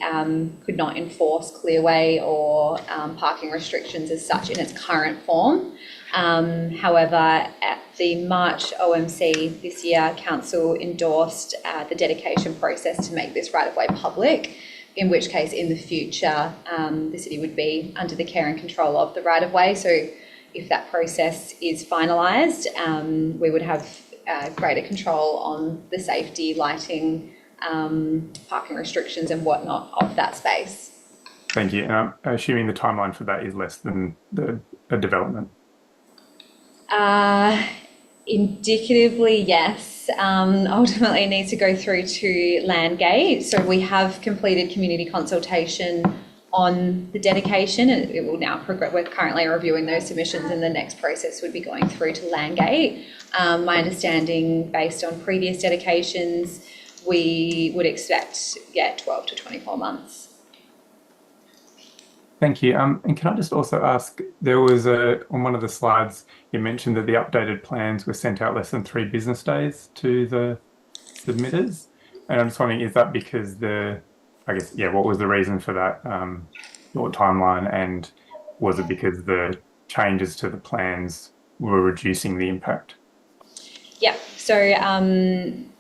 K: could not enforce clearway or parking restrictions as such in its current form. However, at the March OMC this year, Council endorsed the dedication process to make this right-of-way public, in which case in the future the city would be under the care and control of the right-of-way. So if that process is finalised, we would have greater control on the safety, lighting, parking restrictions and whatnot of that space.
J: Thank you. And I'm assuming the timeline for that is less than the development.
K: Indicatively, yes. Ultimately, it needs to go through to Landgate. So we have completed community consultation on the dedication, and it will now progress. We're currently reviewing those submissions, and the next process would be going through to Landgate. My understanding, based on previous dedications, we would expect 12 to 24 months.
J: Thank you. And can I just also ask, there was on one of the slides, you mentioned that the updated plans were sent out less than 3 business days to the submitters. And I'm just wondering, is that because what was the reason for that short timeline? And was it because the changes to the plans were reducing the impact?
K: Yeah, so in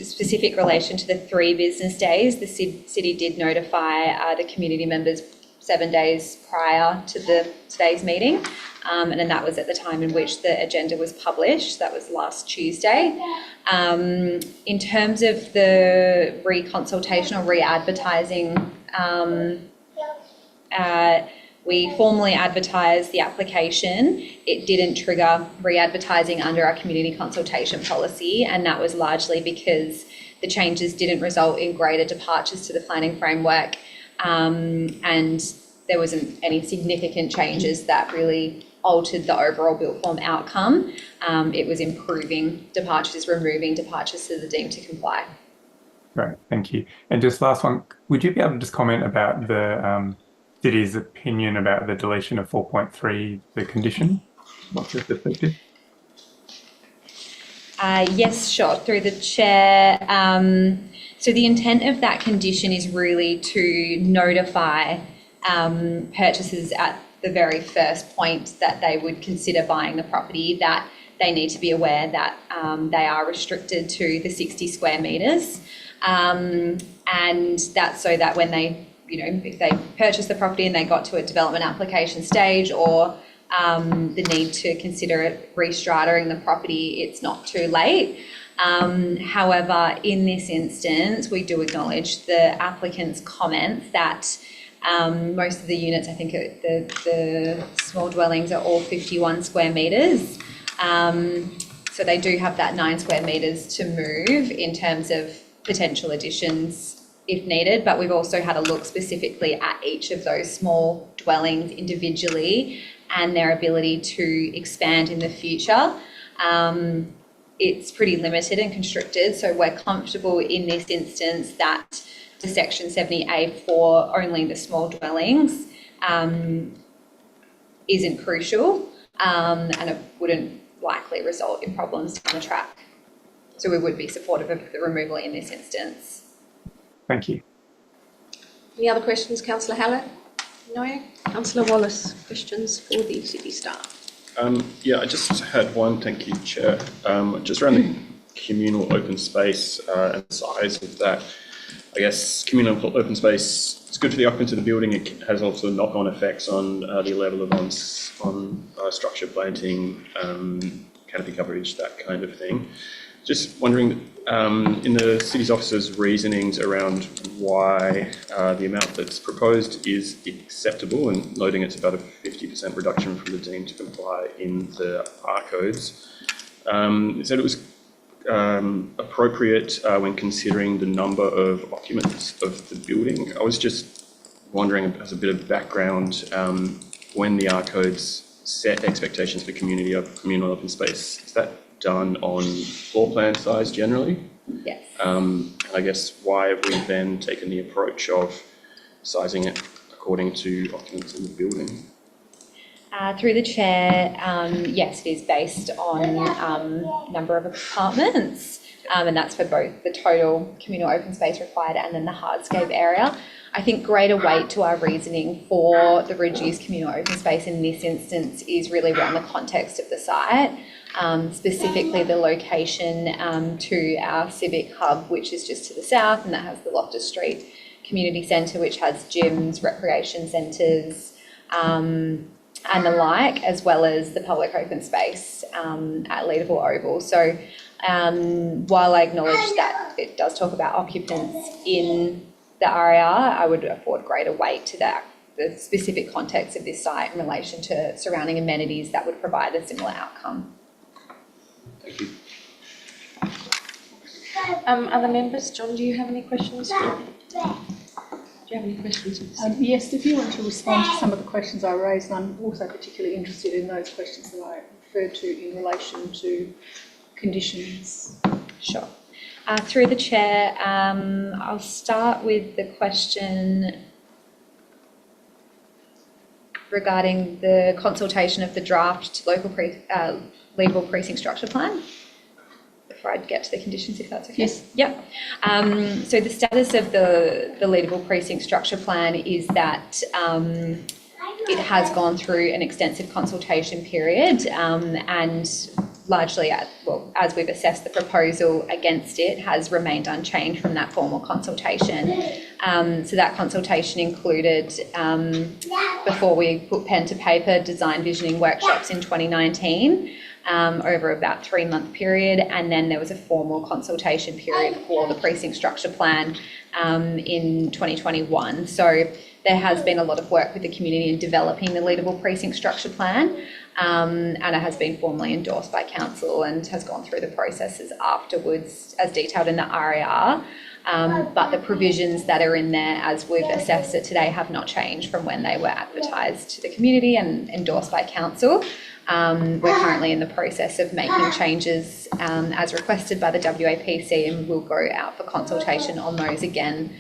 K: specific relation to the 3 business days, the city did notify the community members 7 days prior to today's meeting, and then that was at the time in which the agenda was published. That was last Tuesday. In terms of the reconsultation or re-advertising, we formally advertised the application. It didn't trigger re-advertising under our community consultation policy, and that was largely because the changes didn't result in greater departures to the planning framework, and there wasn't any significant changes that really altered the overall built form outcome. It was improving departures, removing departures to the deemed to comply.
J: Great, thank you. And just last one, would you be able to just comment about the city's opinion about the deletion of 4.3, the condition? What's its perspective?
K: Yes, sure, through the chair. So the intent of that condition is really to notify purchasers at the very first point that they would consider buying the property that they need to be aware that they are restricted to the 60 square metres. And that's so that when they, if they purchase the property and they got to a development application stage, or the need to consider restrataing the property, it's not too late. However, in this instance, we do acknowledge the applicant's comments that most of the units, I think the small dwellings are all 51 square metres. So they do have that 9 square metres to move in terms of potential additions if needed, but we've also had a look specifically at each of those small dwellings individually and their ability to expand in the future. It's pretty limited and constricted, so we're comfortable in this instance that the Section 70A for only the small dwellings isn't crucial, and it wouldn't likely result in problems down the track. So we would be supportive of the removal in this instance.
J: Thank you.
A: Any other questions, Councillor Hallett? No? Councillor Wallace, questions for the city staff?
H: I just had one, thank you, Chair. Just around the communal open space and the size of that. I guess communal open space, it's good for the occupants of the building. It has also knock-on effects on the level of on structure planting, canopy coverage, that kind of thing. Just wondering, in the city's officers' reasonings around why the amount that's proposed is acceptable, and noting it's about a 50% reduction from the deemed to comply in the R codes, it said it was appropriate when considering the number of occupants of the building. I was just wondering, as a bit of background, when the R codes set expectations for communal open space, is that done on floor plan size generally?
K: Yes.
H: I guess why have we then taken the approach of sizing it according to occupants in the building?
K: Through the chair, yes, it is based on number of apartments, and that's for both the total communal open space required and then the hardscape area. I think greater weight to our reasoning for the reduced communal open space in this instance is really around the context of the site, specifically the location to our civic hub, which is just to the south, and that has the Loftus Street Community Centre, which has gyms, recreation centres, and the like, as well as the public open space at Leederville Oval. So while I acknowledge that it does talk about occupants in the area, I would afford greater weight to that, the specific context of this site in relation to surrounding amenities that would provide a similar outcome.
H: Thank you.
A: Other members? John, do you have any questions? you have any questions?
E: Yes, if you want to respond to some of the questions I raised, and I'm also particularly interested in those questions that I referred to in relation to conditions.
K: Sure. Through the chair, I'll start with the question regarding the consultation of the draft legal precinct structure plan. Before I get to the conditions, if that's okay.
E: Yes.
K: Yep. So the status of the leadable precinct structure plan is that it has gone through an extensive consultation period and largely, as we've assessed the proposal against it, has remained unchanged from that formal consultation. So that consultation included, before we put pen to paper, design visioning workshops in 2019 over about 3-month period, and then there was a formal consultation period for the precinct structure plan in 2021. So there has been a lot of work with the community in developing the leadable precinct structure plan. And it has been formally endorsed by council and has gone through the processes afterwards as detailed in the RAR. But the provisions that are in there as we've assessed it today have not changed from when they were advertised to the community and endorsed by council. We're currently in the process of making changes as requested by the WAPC, and we'll go out for consultation on those again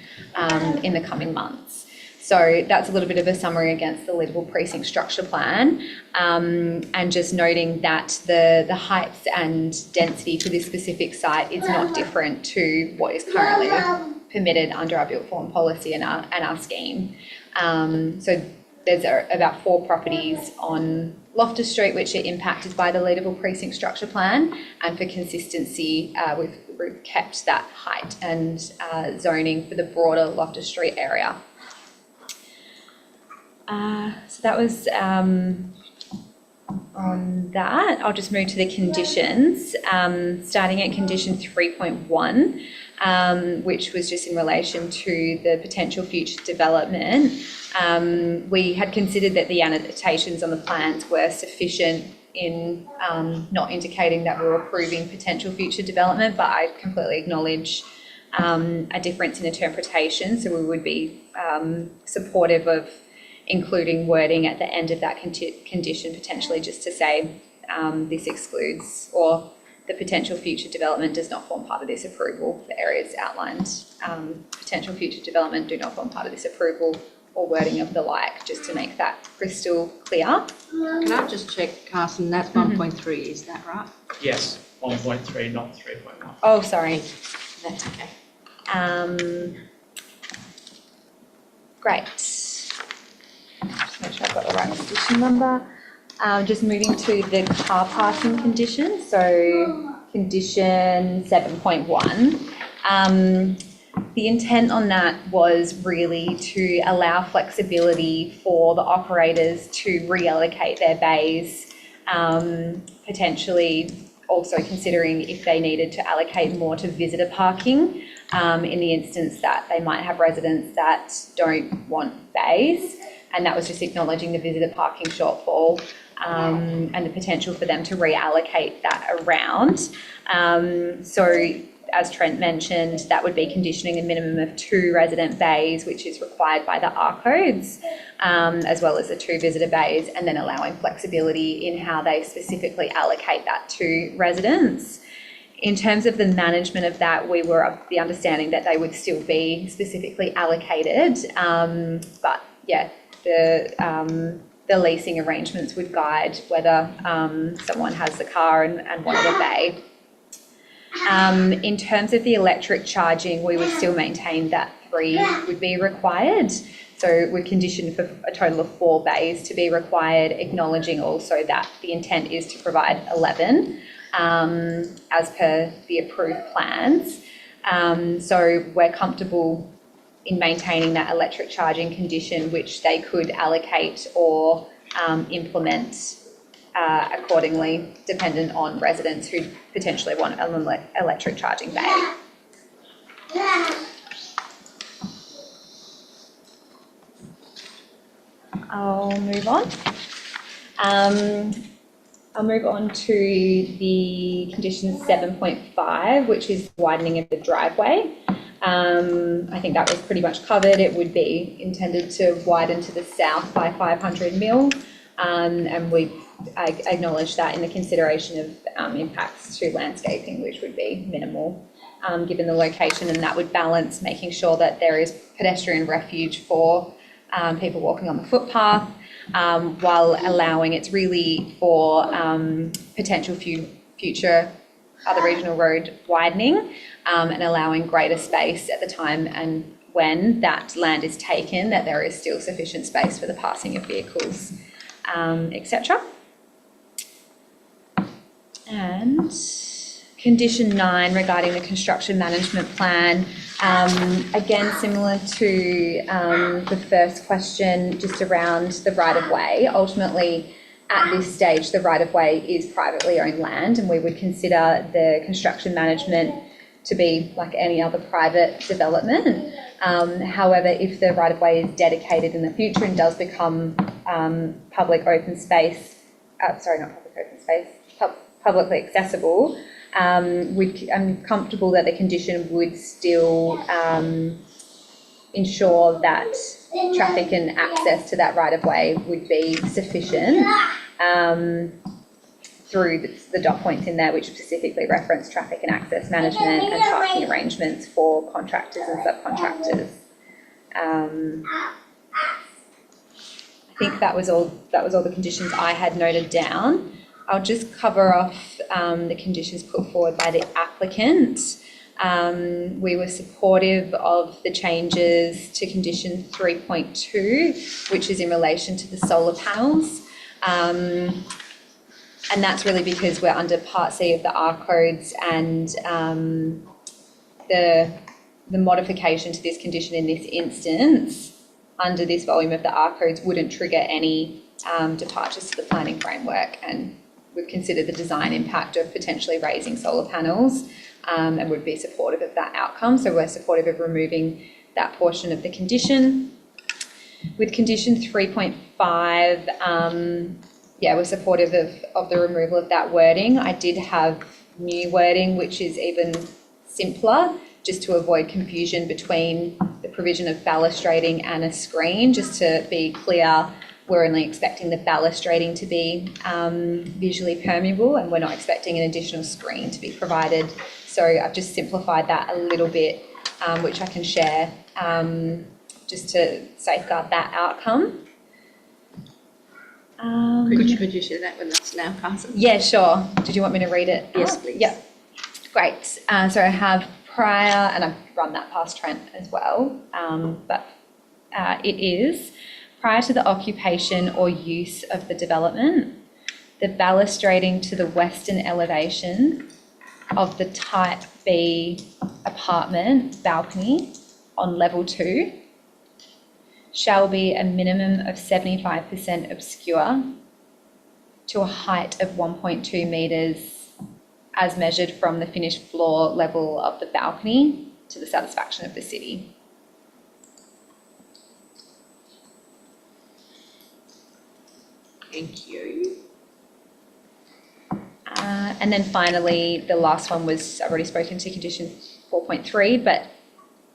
K: in the coming months. So that's a little bit of a summary against the leadable precinct structure plan, and just noting that the heights and density for this specific site is not different to what is currently permitted under our built form policy and our scheme. So there's about 4 properties on Loftus Street which are impacted by the leadable precinct structure plan, and for consistency we've kept that height and zoning for the broader Loftus Street area. So that was on that. I'll just move to the conditions, starting at condition 3.1, which was just in relation to the potential future development. We had considered that the annotations on the plans were sufficient in not indicating that we were approving potential future development, but I completely acknowledge a difference in interpretation, so we would be supportive of including wording at the end of that condition, potentially just to say this excludes, or the potential future development does not form part of this approval. The areas outlined, potential future development do not form part of this approval, or wording of the like, just to make that crystal clear.
A: Can I just check, Carson, that's 1.3, is that right?
G: Yes, 1.3, not 3.1.
K: Oh, sorry.
A: That's okay.
K: Great. Just make sure I've got the right condition number. Just moving to the car parking condition. So condition 7.1. The intent on that was really to allow flexibility for the operators to reallocate their bays, potentially also considering if they needed to allocate more to visitor parking, in the instance that they might have residents that don't want bays. And that was just acknowledging the visitor parking shortfall and the potential for them to reallocate that around. So as Trent mentioned, that would be conditioning a minimum of 2 resident bays, which is required by the R codes, as well as the 2 visitor bays, and then allowing flexibility in how they specifically allocate that to residents. In terms of the management of that, we were of the understanding that they would still be specifically allocated, but yeah, the leasing arrangements would guide whether someone has the car and wanted a bay. In terms of the electric charging, we would still maintain that 3 would be required. So we're conditioned for a total of 4 bays to be required, acknowledging also that the intent is to provide 11 as per the approved plans. So we're comfortable in maintaining that electric charging condition, which they could allocate or implement accordingly, dependent on residents who potentially want an electric charging bay. I'll move on. I'll move on to the condition 7.5, which is widening of the driveway. I think that was pretty much covered. It would be intended to widen to the south by 500 mil, and we acknowledge that in the consideration of impacts to landscaping, which would be minimal given the location, and that would balance making sure that there is pedestrian refuge for people walking on the footpath, while allowing it's really for potential future other regional road widening, and allowing greater space at the time and when that land is taken, that there is still sufficient space for the passing of vehicles, etc. And condition 9 regarding the construction management plan, again, similar to the first question, just around the right-of-way. Ultimately, at this stage, the right-of-way is privately owned land, and we would consider the construction management to be like any other private development. However, if the right-of-way is dedicated in the future and does become public open space, publicly accessible, I'm comfortable that the condition would still ensure that traffic and access to that right-of-way would be sufficient through the dot points in there, which specifically reference traffic and access management and parking arrangements for contractors and subcontractors. I think that was all the conditions I had noted down. I'll just cover off the conditions put forward by the applicant. We were supportive of the changes to condition 3.2, which is in relation to the solar panels. And that's really because we're under Part C of the R codes, and the modification to this condition in this instance under this volume of the R codes wouldn't trigger any departures to the planning framework, and we've considered the design impact of potentially raising solar panels, and would be supportive of that outcome. So we're supportive of removing that portion of the condition. With condition 3.5, we're supportive of the removal of that wording. I did have new wording, which is even simpler, just to avoid confusion between the provision of balustrading and a screen. Just to be clear, we're only expecting the balustrading to be visually permeable, and we're not expecting an additional screen to be provided. So I've just simplified that a little bit, which I can share just to safeguard that outcome.
A: Could you share that with us now, Carson?
K: Yeah, sure. Did you want me to read it?
A: Yes, please.
K: Yeah, great. So I have prior, and I've run that past Trent as well, but it is prior to the occupation or use of the development, the balustrading to the western elevation of the Type B apartment balcony on level 2 shall be a minimum of 75% obscure to a height of 1.2 metres as measured from the finished floor level of the balcony to the satisfaction of the city.
A: Thank you.
K: And then finally, the last one was, I've already spoken to condition 4.3, but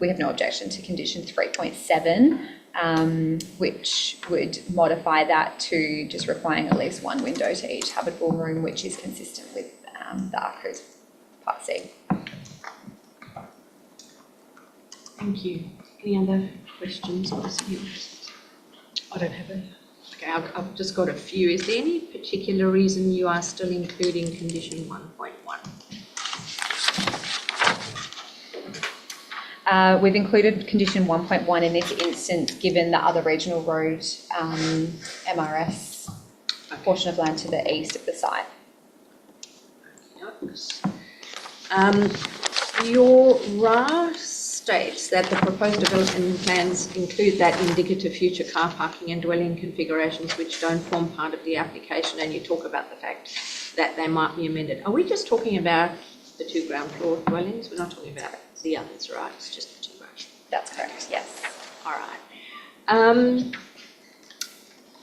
K: we have no objection to condition 3.7, which would modify that to just requiring at least one window to each habitable room, which is consistent with the ARCO's Part C.
A: Thank you. Any other questions or disputes?
F: I don't have any.
A: Okay, I've just got a few. Is there any particular reason you are still including condition 1.1?
K: We've included condition 1.1 in this instance, given the other regional road MRS portion of land to the east of the site.
A: Your RA states that the proposed development plans include that indicative future car parking and dwelling configurations which don't form part of the application, and you talk about the fact that they might be amended. Are we just talking about the 2 ground floor dwellings? We're not talking about the others, right? It's just the 2 ground.
K: That's correct, yes.
A: All right.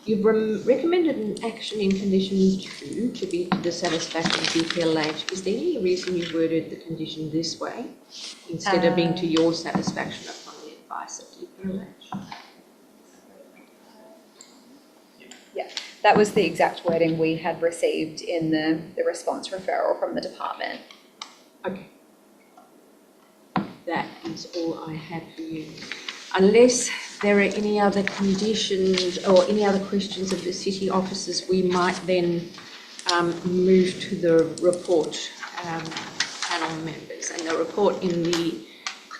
A: You've recommended an action in condition 2 to be to the satisfaction of DPLH. Is there any reason you worded the condition this way instead of being to your satisfaction upon the advice of DPLH?
K: Yeah, that was the exact wording we had received in the response referral from the department.
A: Okay. That is all I had for you. Unless there are any other conditions or any other questions of the city officers, we might then move to the report, panel members. And the report in the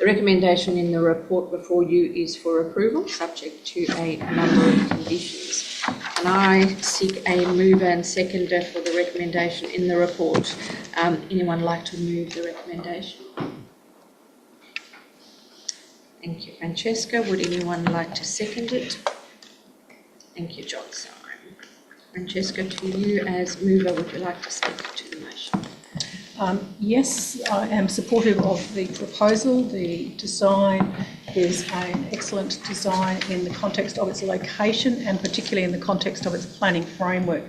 A: recommendation in the report before you is for approval, subject to a number of conditions. And I seek a mover and seconder for the recommendation in the report. Anyone like to move the recommendation? Thank you, Francesca. Would anyone like to second it? Thank you, John. Francesca, to you as mover, would you like to speak to the motion?
E: Yes, I am supportive of the proposal. The design is an excellent design in the context of its location and particularly in the context of its planning framework.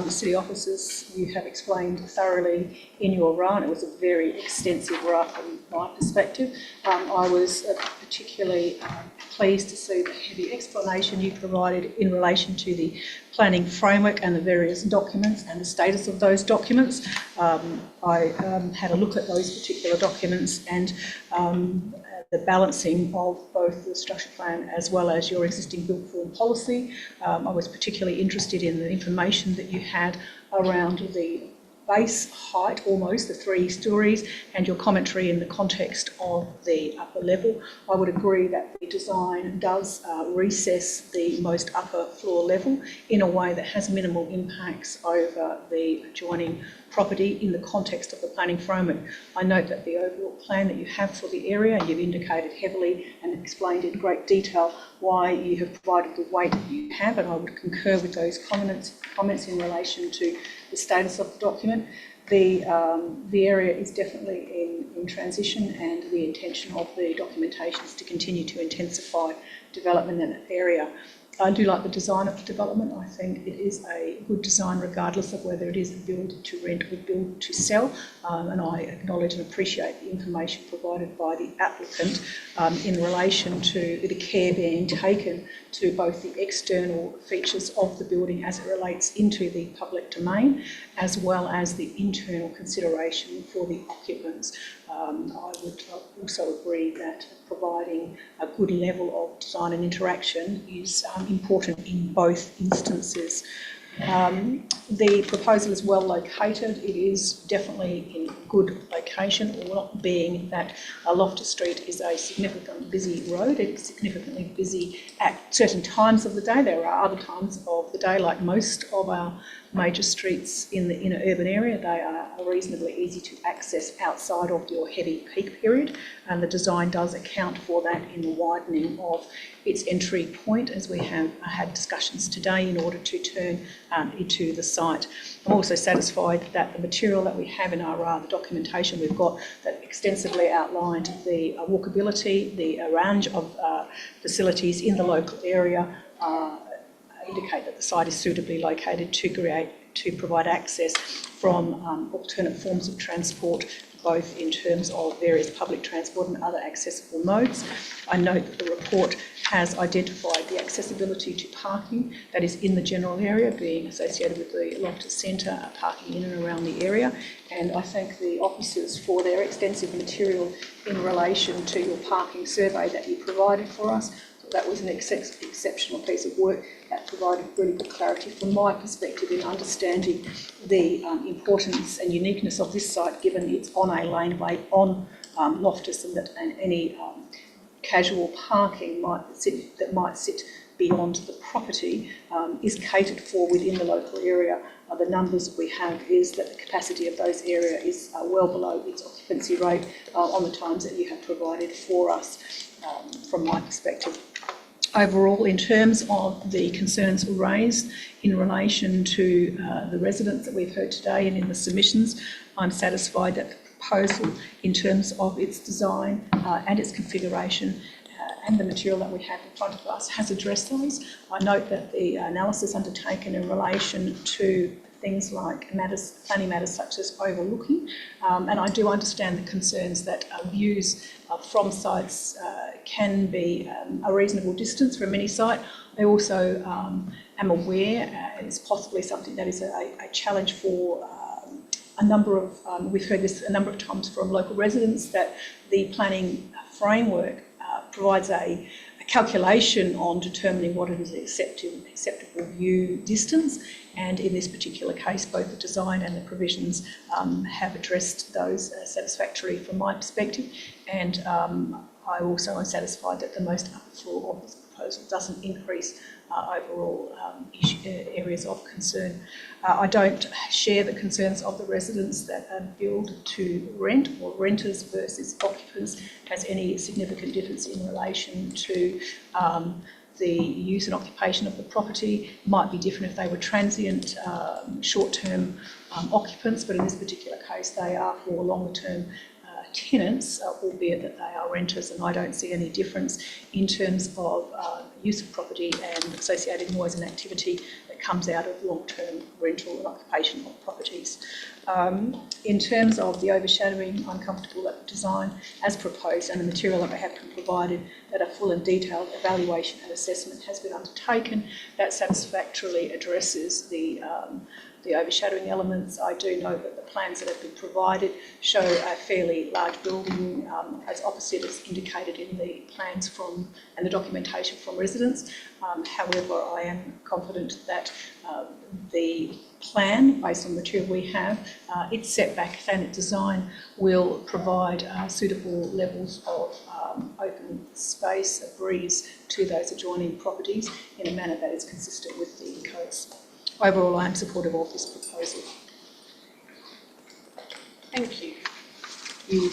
E: City officers, you have explained thoroughly in your run. It was a very extensive run from my perspective. I was particularly pleased to see the heavy explanation you provided in relation to the planning framework and the various documents and the status of those documents. I had a look at those particular documents and the balancing of both the structure plan as well as your existing built form policy. I was particularly interested in the information that you had around the base height, almost the 3 stories, and your commentary in the context of the upper level. I would agree that the design does recess the most upper floor level in a way that has minimal impacts over the adjoining property in the context of the planning framework. I note that the overall plan that you have for the area, you've indicated heavily and explained in great detail why you have provided the weight that you have, and I would concur with those comments in relation to the status of the document. The area is definitely in transition, and the intention of the documentation is to continue to intensify development in that area. I do like the design of the development. I think it is a good design regardless of whether it is a build to rent or build to sell, and I acknowledge and appreciate the information provided by the applicant in relation to the care being taken to both the external features of the building as it relates into the public domain, as well as the internal consideration for the occupants. I would also agree that providing a good level of design and interaction is important in both instances. The proposal is well located. It is definitely in good location, all not being that Loftus Street is a significantly busy road. It's significantly busy at certain times of the day. There are other times of the day, like most of our major streets in the inner urban area, they are reasonably easy to access outside of your heavy peak period, and the design does account for that in the widening of its entry point, as we have had discussions today in order to turn into the site. I'm also satisfied that the material that we have in our the documentation we've got that extensively outlined the walkability, the range of facilities in the local area indicate that the site is suitably located to provide access from alternate forms of transport, both in terms of various public transport and other accessible modes. I note that the report has identified the accessibility to parking that is in the general area being associated with the Loftus Centre, parking in and around the area, and I thank the officers for their extensive material in relation to your parking survey that you provided for us. That was an exceptional piece of work that provided really good clarity from my perspective in understanding the importance and uniqueness of this site, given it's on a laneway on Loftus, and that any casual parking that might sit beyond the property is catered for within the local area. The numbers that we have is that the capacity of those areas is well below its occupancy rate on the times that you have provided for us from my perspective. Overall, in terms of the concerns raised in relation to the residents that we've heard today and in the submissions, I'm satisfied that the proposal in terms of its design and its configuration and the material that we have in front of us has addressed those. I note that the analysis undertaken in relation to things like planning matters such as overlooking, and I do understand the concerns that views from sites can be a reasonable distance from any site. I also am aware, and it's possibly something that is a challenge for a number of, we've heard this a number of times from local residents, that the planning framework provides a calculation on determining what is an acceptable view distance, and in this particular case both the design and the provisions have addressed those satisfactorily from my perspective, and I also am satisfied that the most upper floor of this proposal doesn't increase overall areas of concern. I don't share the concerns of the residents that build to rent or renters versus occupants has any significant difference in relation to the use and occupation of the property. Might be different if they were transient, short-term occupants, but in this particular case they are for longer-term tenants, albeit that they are renters, and I don't see any difference in terms of use of property and associated noise and activity that comes out of long-term rental and occupation of properties. In terms of the overshadowing, I'm comfortable that the design as proposed and the material that I have been provided, that a full and detailed evaluation and assessment has been undertaken that satisfactorily addresses the overshadowing elements. I do know that the plans that have been provided show a fairly large building, as opposite as indicated in the plans from and the documentation from residents. However, I am confident that the plan, based on the material we have, its setback and its design will provide suitable levels of open space, a breeze to those adjoining properties in a manner that is consistent with the codes. Overall, I am supportive of this proposal.
A: Thank you. You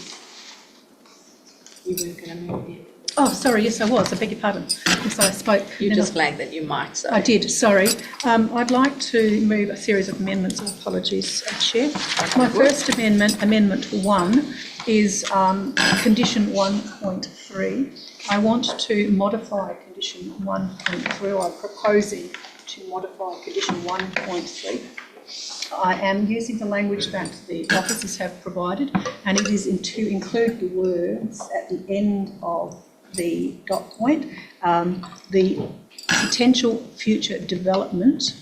A: weren't going to move the...
E: Oh, sorry, yes, I was. I beg your pardon. Yes, I spoke.
A: You just flagged that you might, so...
E: I did, sorry. I'd like to move a series of amendments. Apologies, Chair. My first amendment, Amendment 1, is Condition 1.3. I want to modify Condition 1.3. I'm proposing to modify Condition 1.3. I am using the language that the officers have provided, and it is to include the words at the end of the dot point, the potential future development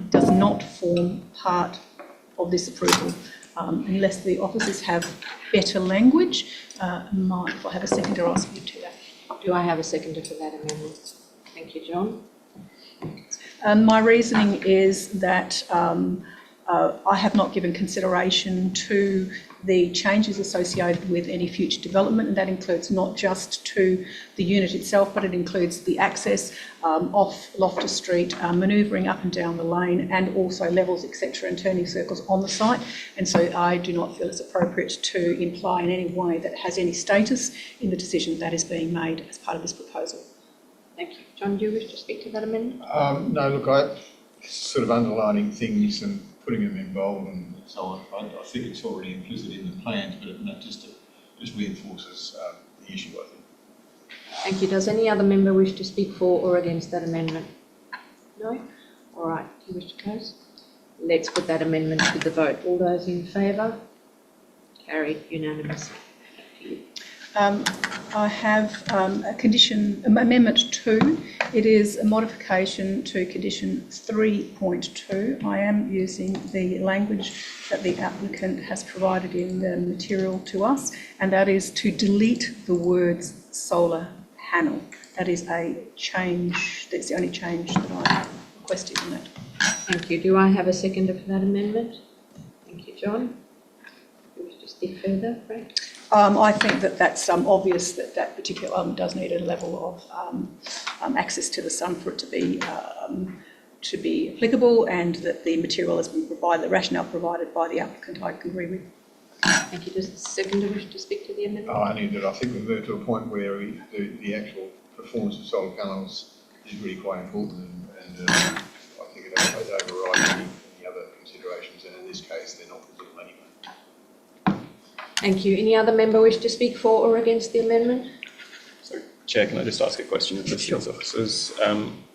E: does not form part of this approval, unless the officers have better language. If I have a seconder, I'll speak to that.
A: Do I have a seconder for that amendment? Thank you, John.
E: My reasoning is that I have not given consideration to the changes associated with any future development, and that includes not just to the unit itself, but it includes the access off Loftus Street, manoeuvring up and down the lane, and also levels, etc., and turning circles on the site. And so I do not feel it's appropriate to imply in any way that it has any status in the decision that is being made as part of this proposal.
A: Thank you. John, do you wish to speak to that amendment?
I: No, look, I sort of underlining things and putting them in bold and so on. I think it's already implicit in the plans, but that just reinforces the issue, I think.
A: Thank you. Does any other member wish to speak for or against that amendment? No? All right. Do you wish to close? Let's put that amendment to the vote. All those in favour? Carried unanimously.
E: I have a condition, Amendment 2. It is a modification to Condition 3.2. I am using the language that the applicant has provided in the material to us, and that is to delete the words solar panel. That is a change, that's the only change that I requested in that.
A: Thank you. Do I have a seconder for that amendment? Thank you, John. Do you wish to speak further, Frank?
E: I think that that's obvious that that particular element does need a level of access to the sun for it to be applicable, and that the material has been provided, the rationale provided by the applicant, I agree with.
A: Thank you. Does the seconder wish to speak to the amendment?
I: Only that I think we've moved to a point where the actual performance of solar panels is really quite important, and I think it overrides any other considerations, and in this case they're not visible anyway.
A: Thank you. Any other member wish to speak for or against the amendment?
I: Sorry.
H: Chair, can I just ask a question of the city's officers?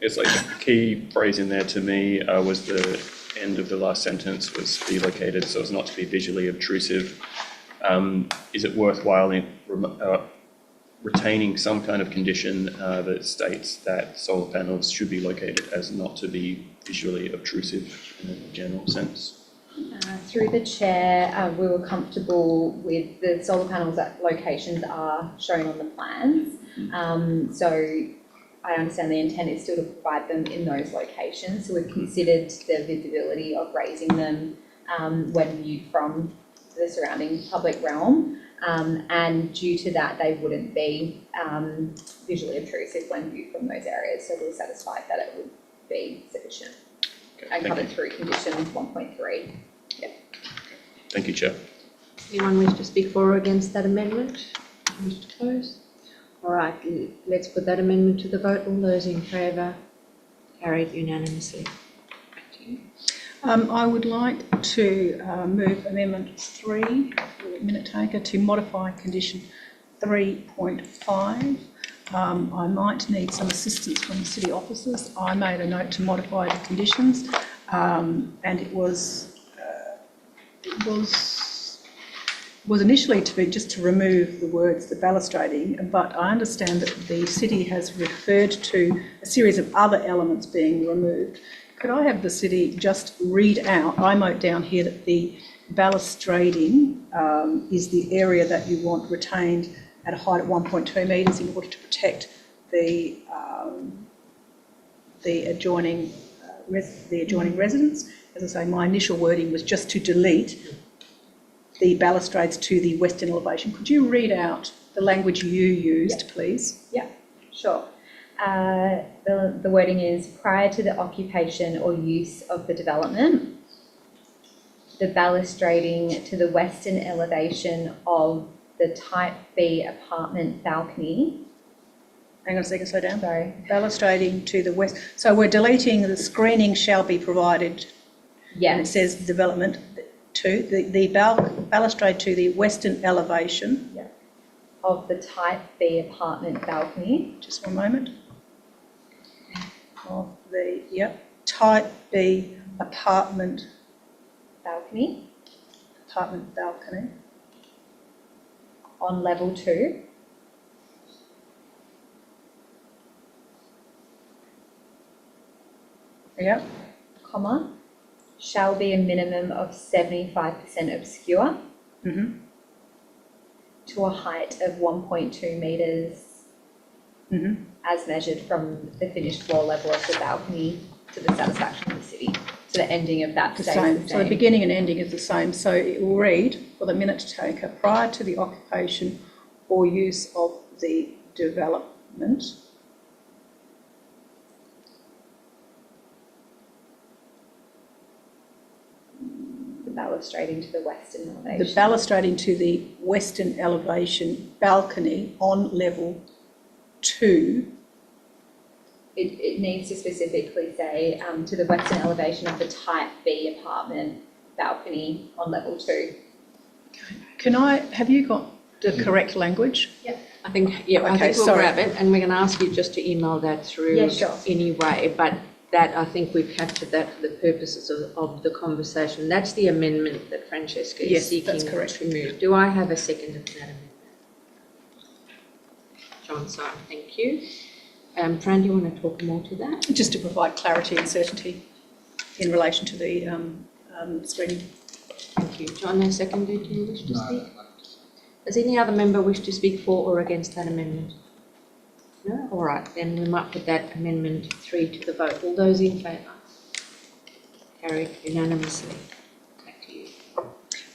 H: It's like the key phrase in there to me was the end of the last sentence was be located so as not to be visually obtrusive. Is it worthwhile in retaining some kind of condition that states that solar panels should be located as not to be visually obtrusive in a general sense?
K: Through the chair, we were comfortable with the solar panels that locations are shown on the plans. So I understand the intent is still to provide them in those locations. So we've considered the visibility of raising them when viewed from the surrounding public realm. And due to that, they wouldn't be visually obtrusive when viewed from those areas. So we're satisfied that it would be sufficient. And covered through condition 1.3. Yep.
H: Thank you, Chair.
A: Anyone wish to speak for or against that amendment? Wish to close? All right, let's put that amendment to the vote. All those in favour? Carried unanimously. Back to you.
E: I would like to move Amendment 3 for the minute taker to modify condition 3.5. I might need some assistance from the city officers. I made a note to modify the conditions, and it was initially to be just to remove the words the balustrading, but I understand that the city has referred to a series of other elements being removed. Could I have the city just read out? I note down here that the balustrading is the area that you want retained at a height of 1.2 metres in order to protect the adjoining residents. As I say, my initial wording was just to delete the balustrades to the western elevation. Could you read out the language you used, please?
K: Yeah, sure. The wording is prior to the occupation or use of the development, the balustrading to the western elevation of the Type B apartment balcony.
E: Hang on a second, slow down.
K: Sorry.
E: Balustrading to the west. So we're deleting the screening shall be provided.
K: Yes.
E: And it says development to the balustrade to the western elevation.
K: Yeah. Of the Type B apartment balcony.
E: Just one moment. Of the, Type B apartment
K: balcony.
E: Apartment balcony.
K: On level 2.
E: Yep.
K: Comma. Shall be a minimum of 75% obscure.
E: Mm-hmm.
K: To a height of 1.2 metres.
E: Mm-hmm.
K: As measured from the finished floor level of the balcony to the satisfaction of the city. So the ending of that stays the same.
E: So the beginning and ending is the same. So it will read, for the minute taker, prior to the occupation or use of the development,
K: the balustrading to the western elevation.
E: the balustrading to the western elevation balcony on level 2.
K: It needs to specifically say to the western elevation of the Type B apartment balcony on level 2.
E: Have you got the correct language?
A: I think, I think we'll grab it and we're going to ask you just to email that through anyway, but that I think we've captured that for the purposes of the conversation. That's the amendment that Francesca is seeking to move. Do I have a second of that amendment? John, sorry, thank you. Fran, do you want to talk more to that?
E: Just to provide clarity and certainty in relation to the screening.
A: Thank you. John, a second, do you wish to speak?
I: No.
A: Does any other member wish to speak for or against that amendment? No? All right, then we might put that amendment 3 to the vote. All those in favour? Carried unanimously. Back to you.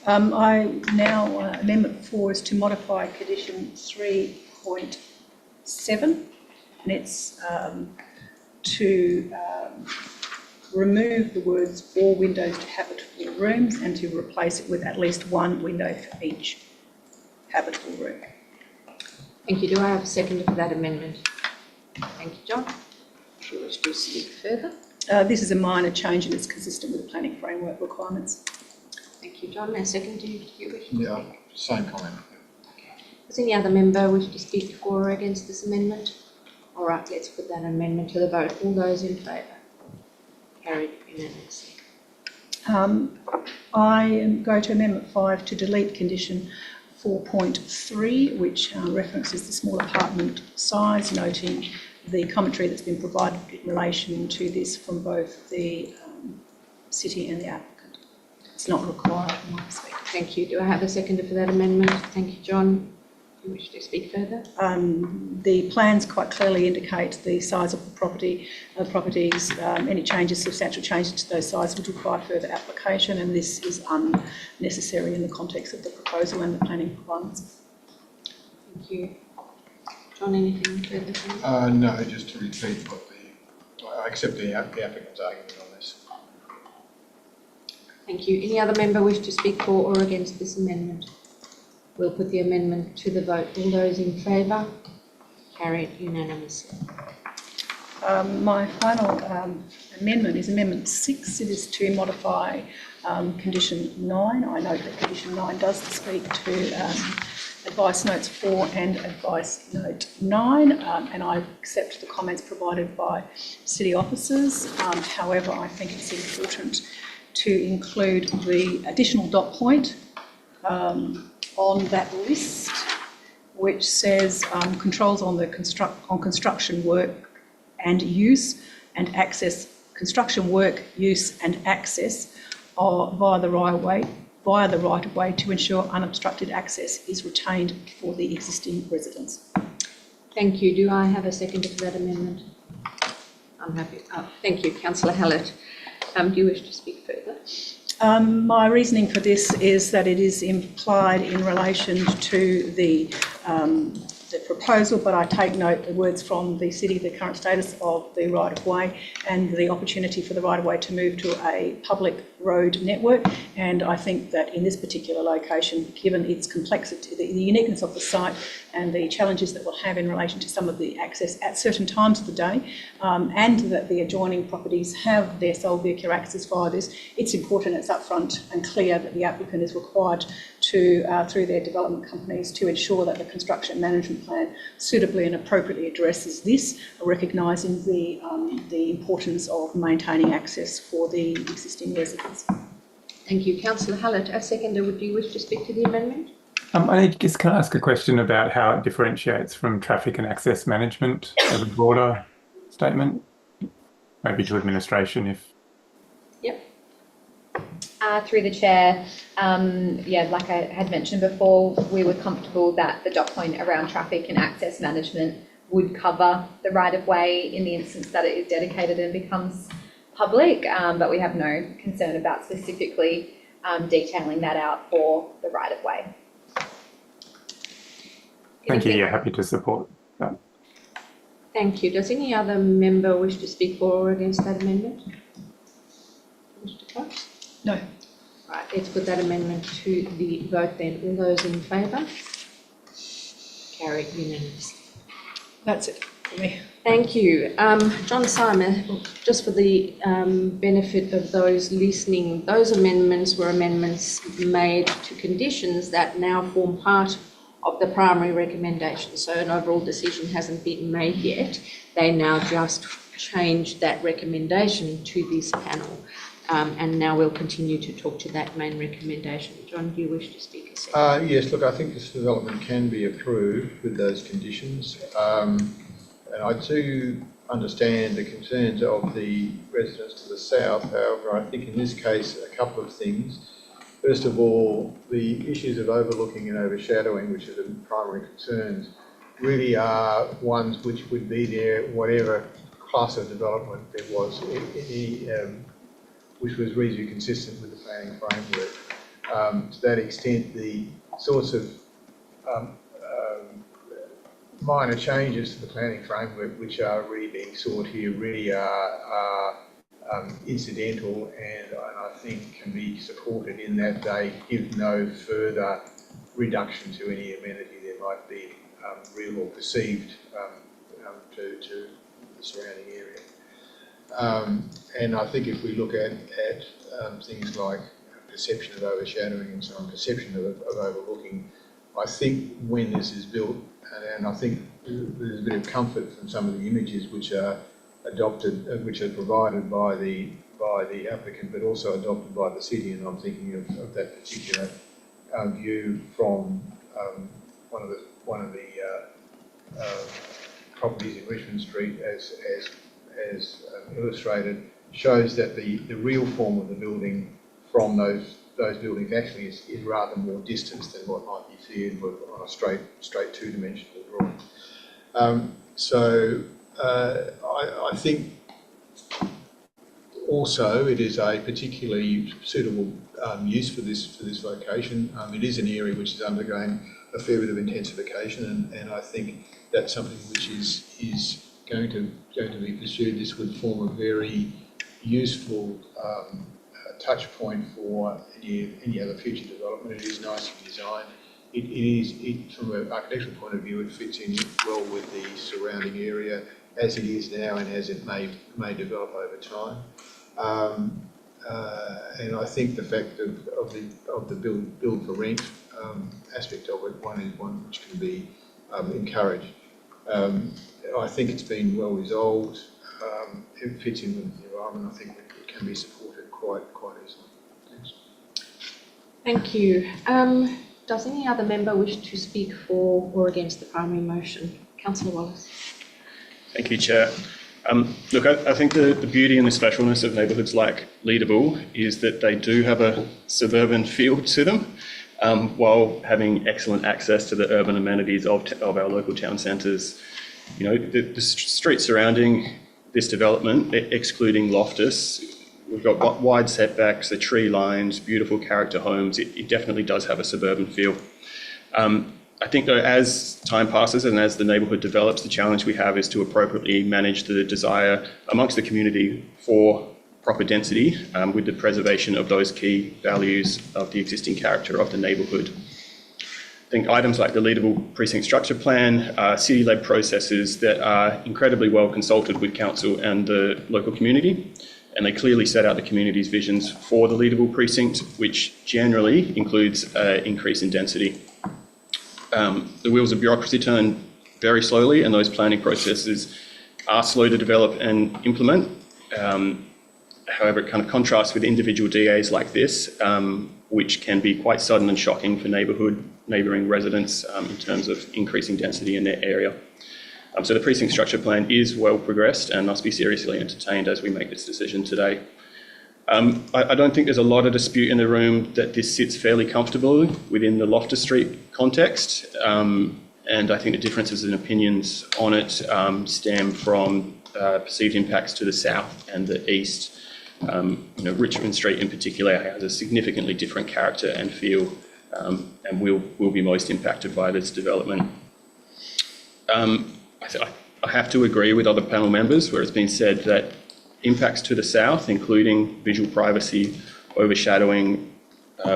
E: Amendment 4 is to modify condition 3.7, and it's to remove the words "all windows to habitable rooms" and to replace it with at least one window for each habitable room.
A: Thank you. Do I have a second for that amendment? Thank you, John. If you wish to speak further.
E: This is a minor change and it's consistent with the planning framework requirements.
A: Thank you, John. A second, do you wish to speak?
I: Yeah, same comment.
A: Does any other member wish to speak for or against this amendment? All right, let's put that amendment to the vote. All those in favour? Carried unanimously.
E: I go to Amendment 5 to delete condition 4.3, which references the small apartment size, noting the commentary that's been provided in relation to this from both the city and the applicant. It's not required from my perspective.
A: Thank you. Do I have a seconder for that amendment? Thank you, John. Do you wish to speak further?
E: The plans quite clearly indicate the size of the properties. Any changes, substantial changes to those sizes would require further application, and this is unnecessary in the context of the proposal and the planning requirements.
A: Thank you. John, anything further?
I: No, just to repeat I accept the applicant's argument on this.
A: Thank you. Any other member wish to speak for or against this amendment? We'll put the amendment to the vote. All those in favour? Carried unanimously.
E: My final amendment is Amendment 6. It is to modify Condition 9. I note that Condition 9 does speak to Advice Notes 4 and Advice Note 9, and I accept the comments provided by city officers. However, I think it's important to include the additional dot point on that list, which says controls on the construction work and use and access, construction work, use and access via the right of way to ensure unobstructed access is retained for the existing residents.
A: Thank you. Do I have a seconder for that amendment? I'm happy. Thank you, Councillor Hallett. Do you wish to speak further?
E: My reasoning for this is that it is implied in relation to the proposal, but I take note the words from the city, the current status of the right-of-way and the opportunity for the right-of-way to move to a public road network. And I think that in this particular location, given its complexity, the uniqueness of the site and the challenges that we'll have in relation to some of the access at certain times of the day, and that the adjoining properties have their sole vehicular access via this, it's important it's upfront and clear that the applicant is required to, through their development companies, to ensure that the construction management plan suitably and appropriately addresses this, recognising the importance of maintaining access for the existing residents.
A: Thank you. Councillor Hallett, as seconder, would you wish to speak to the amendment?
J: I just can I ask a question about how it differentiates from traffic and access management as a broader statement? Maybe to administration if...
A: Yep.
K: Through the chair, like I had mentioned before, we were comfortable that the dot point around traffic and access management would cover the right-of-way in the instance that it is dedicated and becomes public, but we have no concern about specifically detailing that out for the right-of-way.
J: Thank you. Yeah, happy to support that.
A: Thank you. Does any other member wish to speak for or against that amendment? Mr. Cox?
E: No.
A: Right, let's put that amendment to the vote then. All those in favour? Carried unanimously.
E: That's it for me.
A: Thank you. John Simon, just for the benefit of those listening, those amendments were amendments made to conditions that now form part of the primary recommendation. So an overall decision hasn't been made yet. They now just changed that recommendation to this panel. And now we'll continue to talk to that main recommendation. John, do you wish to speak a second?
I: Yes, look, I think this development can be approved with those conditions. And I do understand the concerns of the residents to the south. However, I think in this case, a couple of things. First of all, the issues of overlooking and overshadowing, which are the primary concerns, really are ones which would be there whatever class of development there was, which was reasonably consistent with the planning framework. To that extent, the sorts of minor changes to the planning framework which are really being sought here really are incidental and I think can be supported in that they give no further reduction to any amenity there might be real or perceived to the surrounding area. And I think if we look at things like perception of overshadowing and so on, perception of overlooking, I think when this is built, and I think there's a bit of comfort from some of the images which are adopted, which are provided by the applicant, but also adopted by the city, and I'm thinking of that particular view from one of the properties in Richmond Street, as illustrated, shows that the real form of the building from those buildings actually is rather more distance than what might be feared on a straight two-dimensional drawing. I think also it is a particularly suitable use for this location. It is an area which is undergoing a fair bit of intensification, and I think that's something which is going to be pursued. This would form a very useful touch point for any other future development. It is nicely designed. It from an architectural point of view, it fits in well with the surrounding area as it is now and as it may develop over time. And I think the fact of the build for rent aspect of it, is one which can be encouraged. I think it's been well resolved. It fits in with the environment. I think it can be supported quite easily. Thanks.
A: Thank you. Does any other member wish to speak for or against the primary motion? Councillor Wallace.
H: Thank you, Chair. Look, I think the beauty and the specialness of neighbourhoods like Leederville is that they do have a suburban feel to them, while having excellent access to the urban amenities of our local town centres. You know, the street surrounding this development, excluding Loftus, we've got wide setbacks, the tree lines, beautiful character homes. It definitely does have a suburban feel. I think though, as time passes and as the neighbourhood develops, the challenge we have is to appropriately manage the desire amongst the community for proper density, with the preservation of those key values of the existing character of the neighbourhood. I think items like the Leederville Precinct Structure Plan are city-led processes that are incredibly well consulted with council and the local community, and they clearly set out the community's visions for the Leederville Precinct, which generally includes an increase in density. The wheels of bureaucracy turn very slowly, and those planning processes are slow to develop and implement. However, it kind of contrasts with individual DAs like this, which can be quite sudden and shocking for neighbouring residents in terms of increasing density in their area. So the precinct structure plan is well progressed and must be seriously entertained as we make this decision today. I don't think there's a lot of dispute in the room that this sits fairly comfortably within the Loftus Street context, and I think the differences in opinions on it stem from perceived impacts to the south and the east. Richmond Street in particular has a significantly different character and feel, and will be most impacted by this development. I have to agree with other panel members where it's been said that impacts to the south, including visual privacy, overshadowing,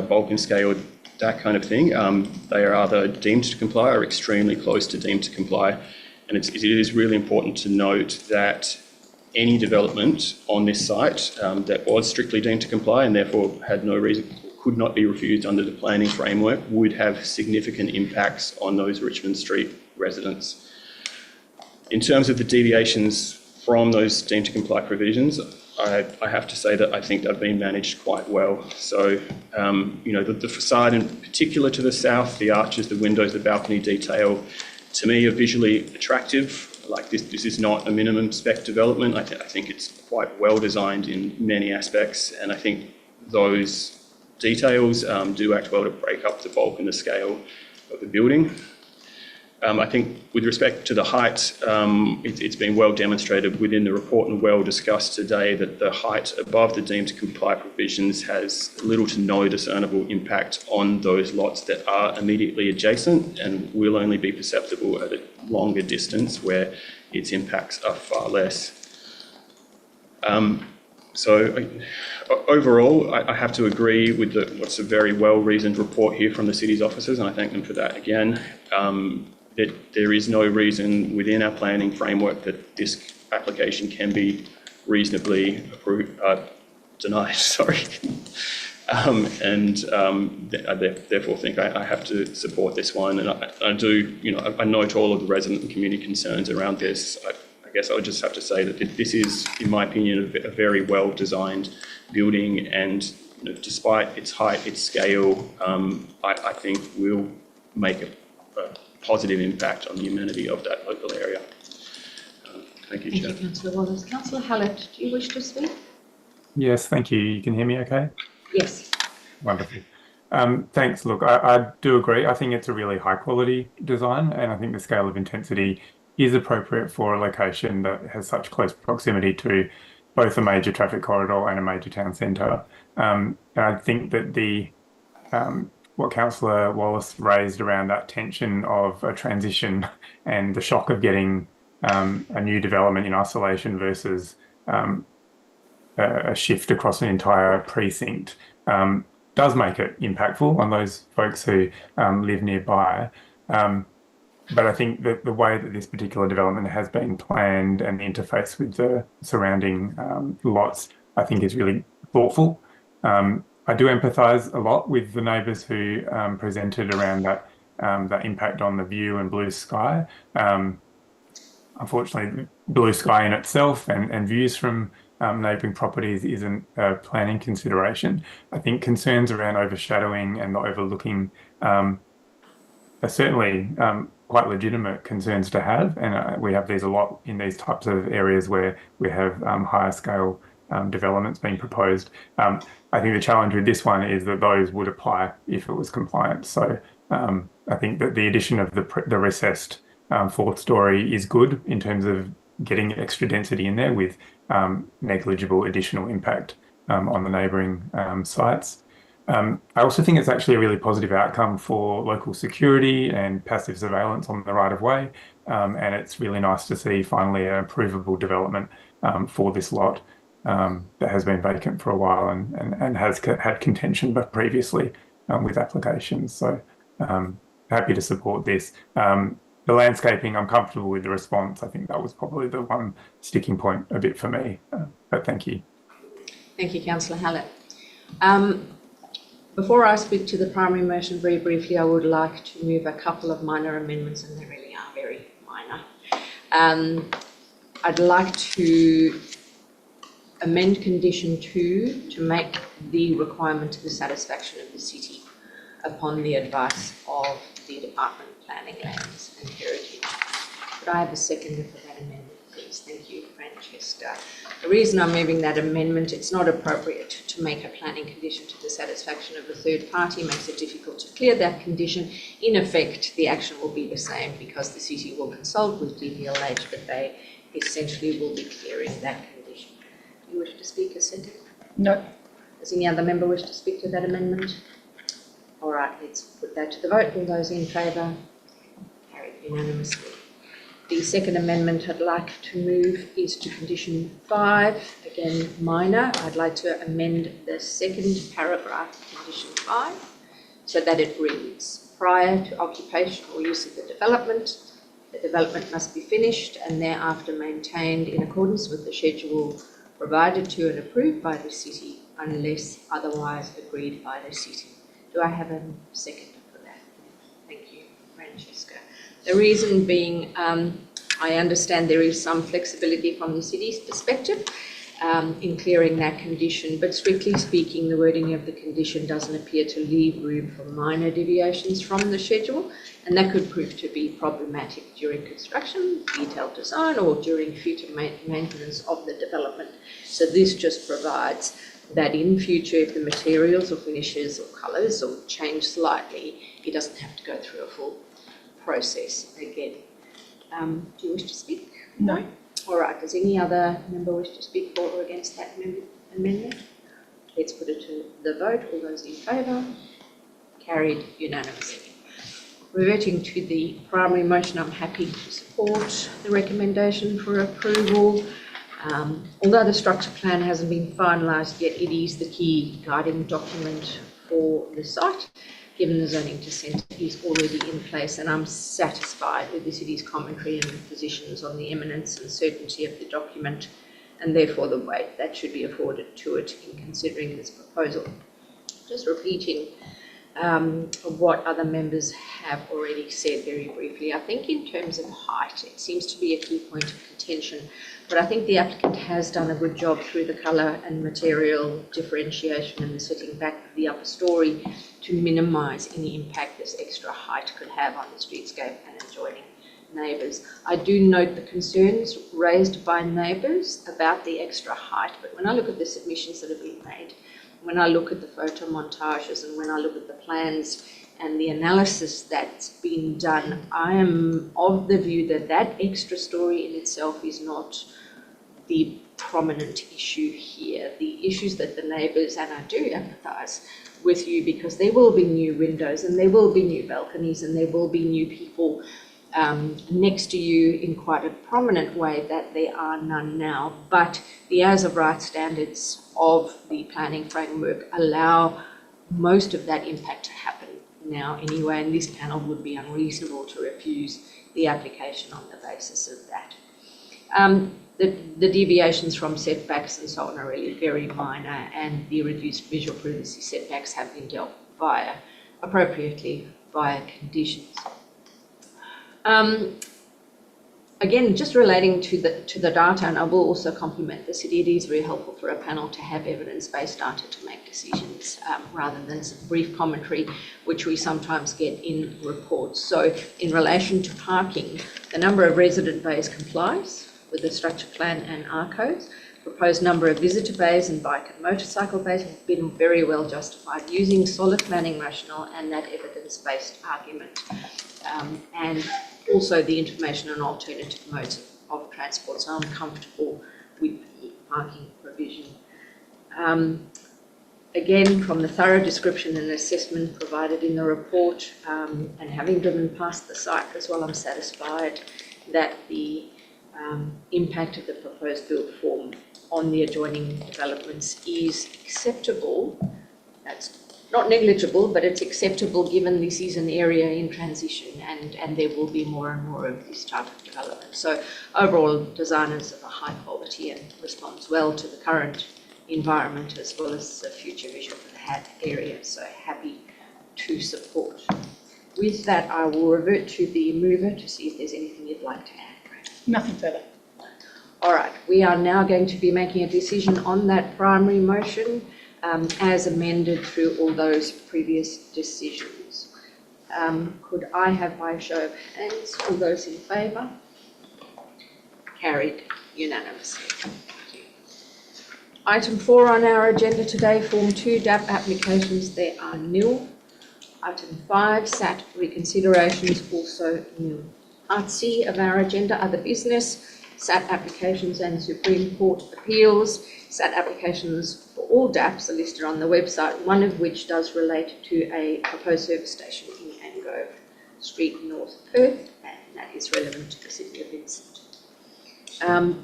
H: bulk and scale, that kind of thing, they are either deemed to comply or extremely close to deemed to comply. And it is really important to note that any development on this site that was strictly deemed to comply and therefore had no reason, could not be refused under the planning framework, would have significant impacts on those Richmond Street residents. In terms of the deviations from those deemed to comply provisions, I have to say that I think they've been managed quite well. So, the facade in particular to the south, the arches, the windows, the balcony detail, to me are visually attractive. Like this is not a minimum spec development. I think it's quite well designed in many aspects, and I think those details do act well to break up the bulk and the scale of the building. I think with respect to the height, it's been well demonstrated within the report and well discussed today that the height above the deemed to comply provisions has little to no discernible impact on those lots that are immediately adjacent and will only be perceptible at a longer distance where its impacts are far less. Overall, I have to agree with what's a very well-reasoned report here from the city's officers, and I thank them for that again. That there is no reason within our planning framework that this application can be reasonably denied. Sorry. I therefore think I have to support this one. And I do, I note all of the resident and community concerns around this. I guess I would just have to say that this is, in my opinion, a very well-designed building, and despite its height, its scale, I think will make a positive impact on the amenity of that local area. Thank you, Chair.
A: Thank you, Councillor Wallace. Councillor Hallett, do you wish to speak?
J: Yes, thank you. You can hear me okay?
A: Yes.
J: Wonderful. Thanks. Look, I do agree. I think it's a really high quality design, and I think the scale of intensity is appropriate for a location that has such close proximity to both a major traffic corridor and a major town centre. And I think that what Councillor Wallace raised around that tension of a transition and the shock of getting a new development in isolation versus a shift across an entire precinct does make it impactful on those folks who live nearby. But I think that the way that this particular development has been planned and the interface with the surrounding lots, I think is really thoughtful. I do empathise a lot with the neighbours who presented around that impact on the view and blue sky. Unfortunately, blue sky in itself and views from neighbouring properties isn't a planning consideration. I think concerns around overshadowing and the overlooking are certainly quite legitimate concerns to have, and we have these a lot in these types of areas where we have higher scale developments being proposed. I think the challenge with this one is that those would apply if it was compliant. So I think that the addition of the recessed fourth story is good in terms of getting extra density in there with negligible additional impact on the neighbouring sites. I also think it's actually a really positive outcome for local security and passive surveillance on the right-of-way, and it's really nice to see finally an approvable development for this lot that has been vacant for a while and has had contention but previously with applications. So happy to support this. The landscaping, I'm comfortable with the response. I think that was probably the one sticking point a bit for me, but thank you.
A: Thank you, Councillor Hallett. Before I speak to the primary motion very briefly, I would like to move a couple of minor amendments, and they really are very minor. I'd like to amend condition 2 to make the requirement to the satisfaction of the city upon the advice of the Department of Planning, Lands and Heritage. Could I have a seconder for that amendment, please? Thank you, Francesca. The reason I'm moving that amendment, it's not appropriate to make a planning condition to the satisfaction of a third party, makes it difficult to clear that condition. In effect, the action will be the same because the city will consult with DPLH, but they essentially will be clearing that condition. Do you wish to speak a second?
E: No.
A: Does any other member wish to speak to that amendment? All right, let's put that to the vote. All those in favour? Carried unanimously. The second amendment I'd like to move is to condition 5, again minor. I'd like to amend the second paragraph of condition 5 so that it reads, prior to occupation or use of the development must be finished and thereafter maintained in accordance with the schedule provided to and approved by the city unless otherwise agreed by the city. Do I have a second for that? Thank you, Francesca. The reason being, I understand there is some flexibility from the city's perspective in clearing that condition, but strictly speaking, the wording of the condition doesn't appear to leave room for minor deviations from the schedule, and that could prove to be problematic during construction, detailed design, or during future maintenance of the development. So this just provides that in future, if the materials or finishes or colours or change slightly, he doesn't have to go through a full process again. Do you wish to speak?
E: No.
A: All right, does any other member wish to speak for or against that amendment? Let's put it to the vote. All those in favour? Carried unanimously. Reverting to the primary motion, I'm happy to support the recommendation for approval. Although the structure plan hasn't been finalised yet, it is the key guiding document for the site, given the zoning consent is already in place, and I'm satisfied with the city's commentary and positions on the eminence and certainty of the document, and therefore the weight that should be afforded to it in considering this proposal. just repeating what other members have already said very briefly. I think in terms of height, it seems to be a key point of contention, but I think the applicant has done a good job through the colour and material differentiation and the setting back of the upper story to minimise any impact this extra height could have on the streetscape and adjoining neighbours. I do note the concerns raised by neighbours about the extra height, but when I look at the submissions that have been made, when I look at the photo montages and when I look at the plans and the analysis that's been done, I am of the view that that extra story in itself is not the prominent issue here. The issues that the neighbours, and I do empathise with you, because there will be new windows and there will be new balconies and there will be new people next to you in quite a prominent way that there are none now. But the as of right standards of the planning framework allow most of that impact to happen now anyway, and this panel would be unreasonable to refuse the application on the basis of that. The deviations from setbacks and so on are really very minor, and the reduced visual privacy setbacks have been dealt appropriately via conditions. Again, just relating to the data, and I will also compliment the city, it is very helpful for a panel to have evidence-based data to make decisions rather than some brief commentary, which we sometimes get in reports. So in relation to parking, the number of resident bays complies with the structure plan and R codes. Proposed number of visitor bays and bike and motorcycle bays have been very well justified using solid planning rationale and that evidence-based argument. And also the information on alternative modes of transport, so I'm comfortable with the parking provision. Again, from the thorough description and assessment provided in the report, and having driven past the site as well, I'm satisfied that the impact of the proposed build form on the adjoining developments is acceptable. That's not negligible, but it's acceptable given this is an area in transition and there will be more and more of this type of development. So overall, design is of a high quality and responds well to the current environment as well as the future vision for the area. So happy to support. With that, I will revert to the mover to see if there's anything you'd like to add.
E: Nothing further.
A: All right, we are now going to be making a decision on that primary motion as amended through all those previous decisions. Could I have by a show of hands all those in favour? Carried unanimously. Item 4 on our agenda today, Form 2 DAP applications, there are nil. Item 5, SAT reconsiderations, also nil. Part C of our agenda, other business, SAT applications and Supreme Court appeals. SAT applications for all DAPs are listed on the website, one of which does relate to a proposed service station in Angrove Street, North Perth, and that is relevant to the City of Vincent.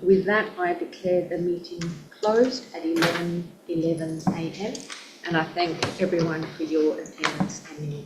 A: With that, I declare the meeting closed at 11 a.m. and I thank everyone for your attendance and your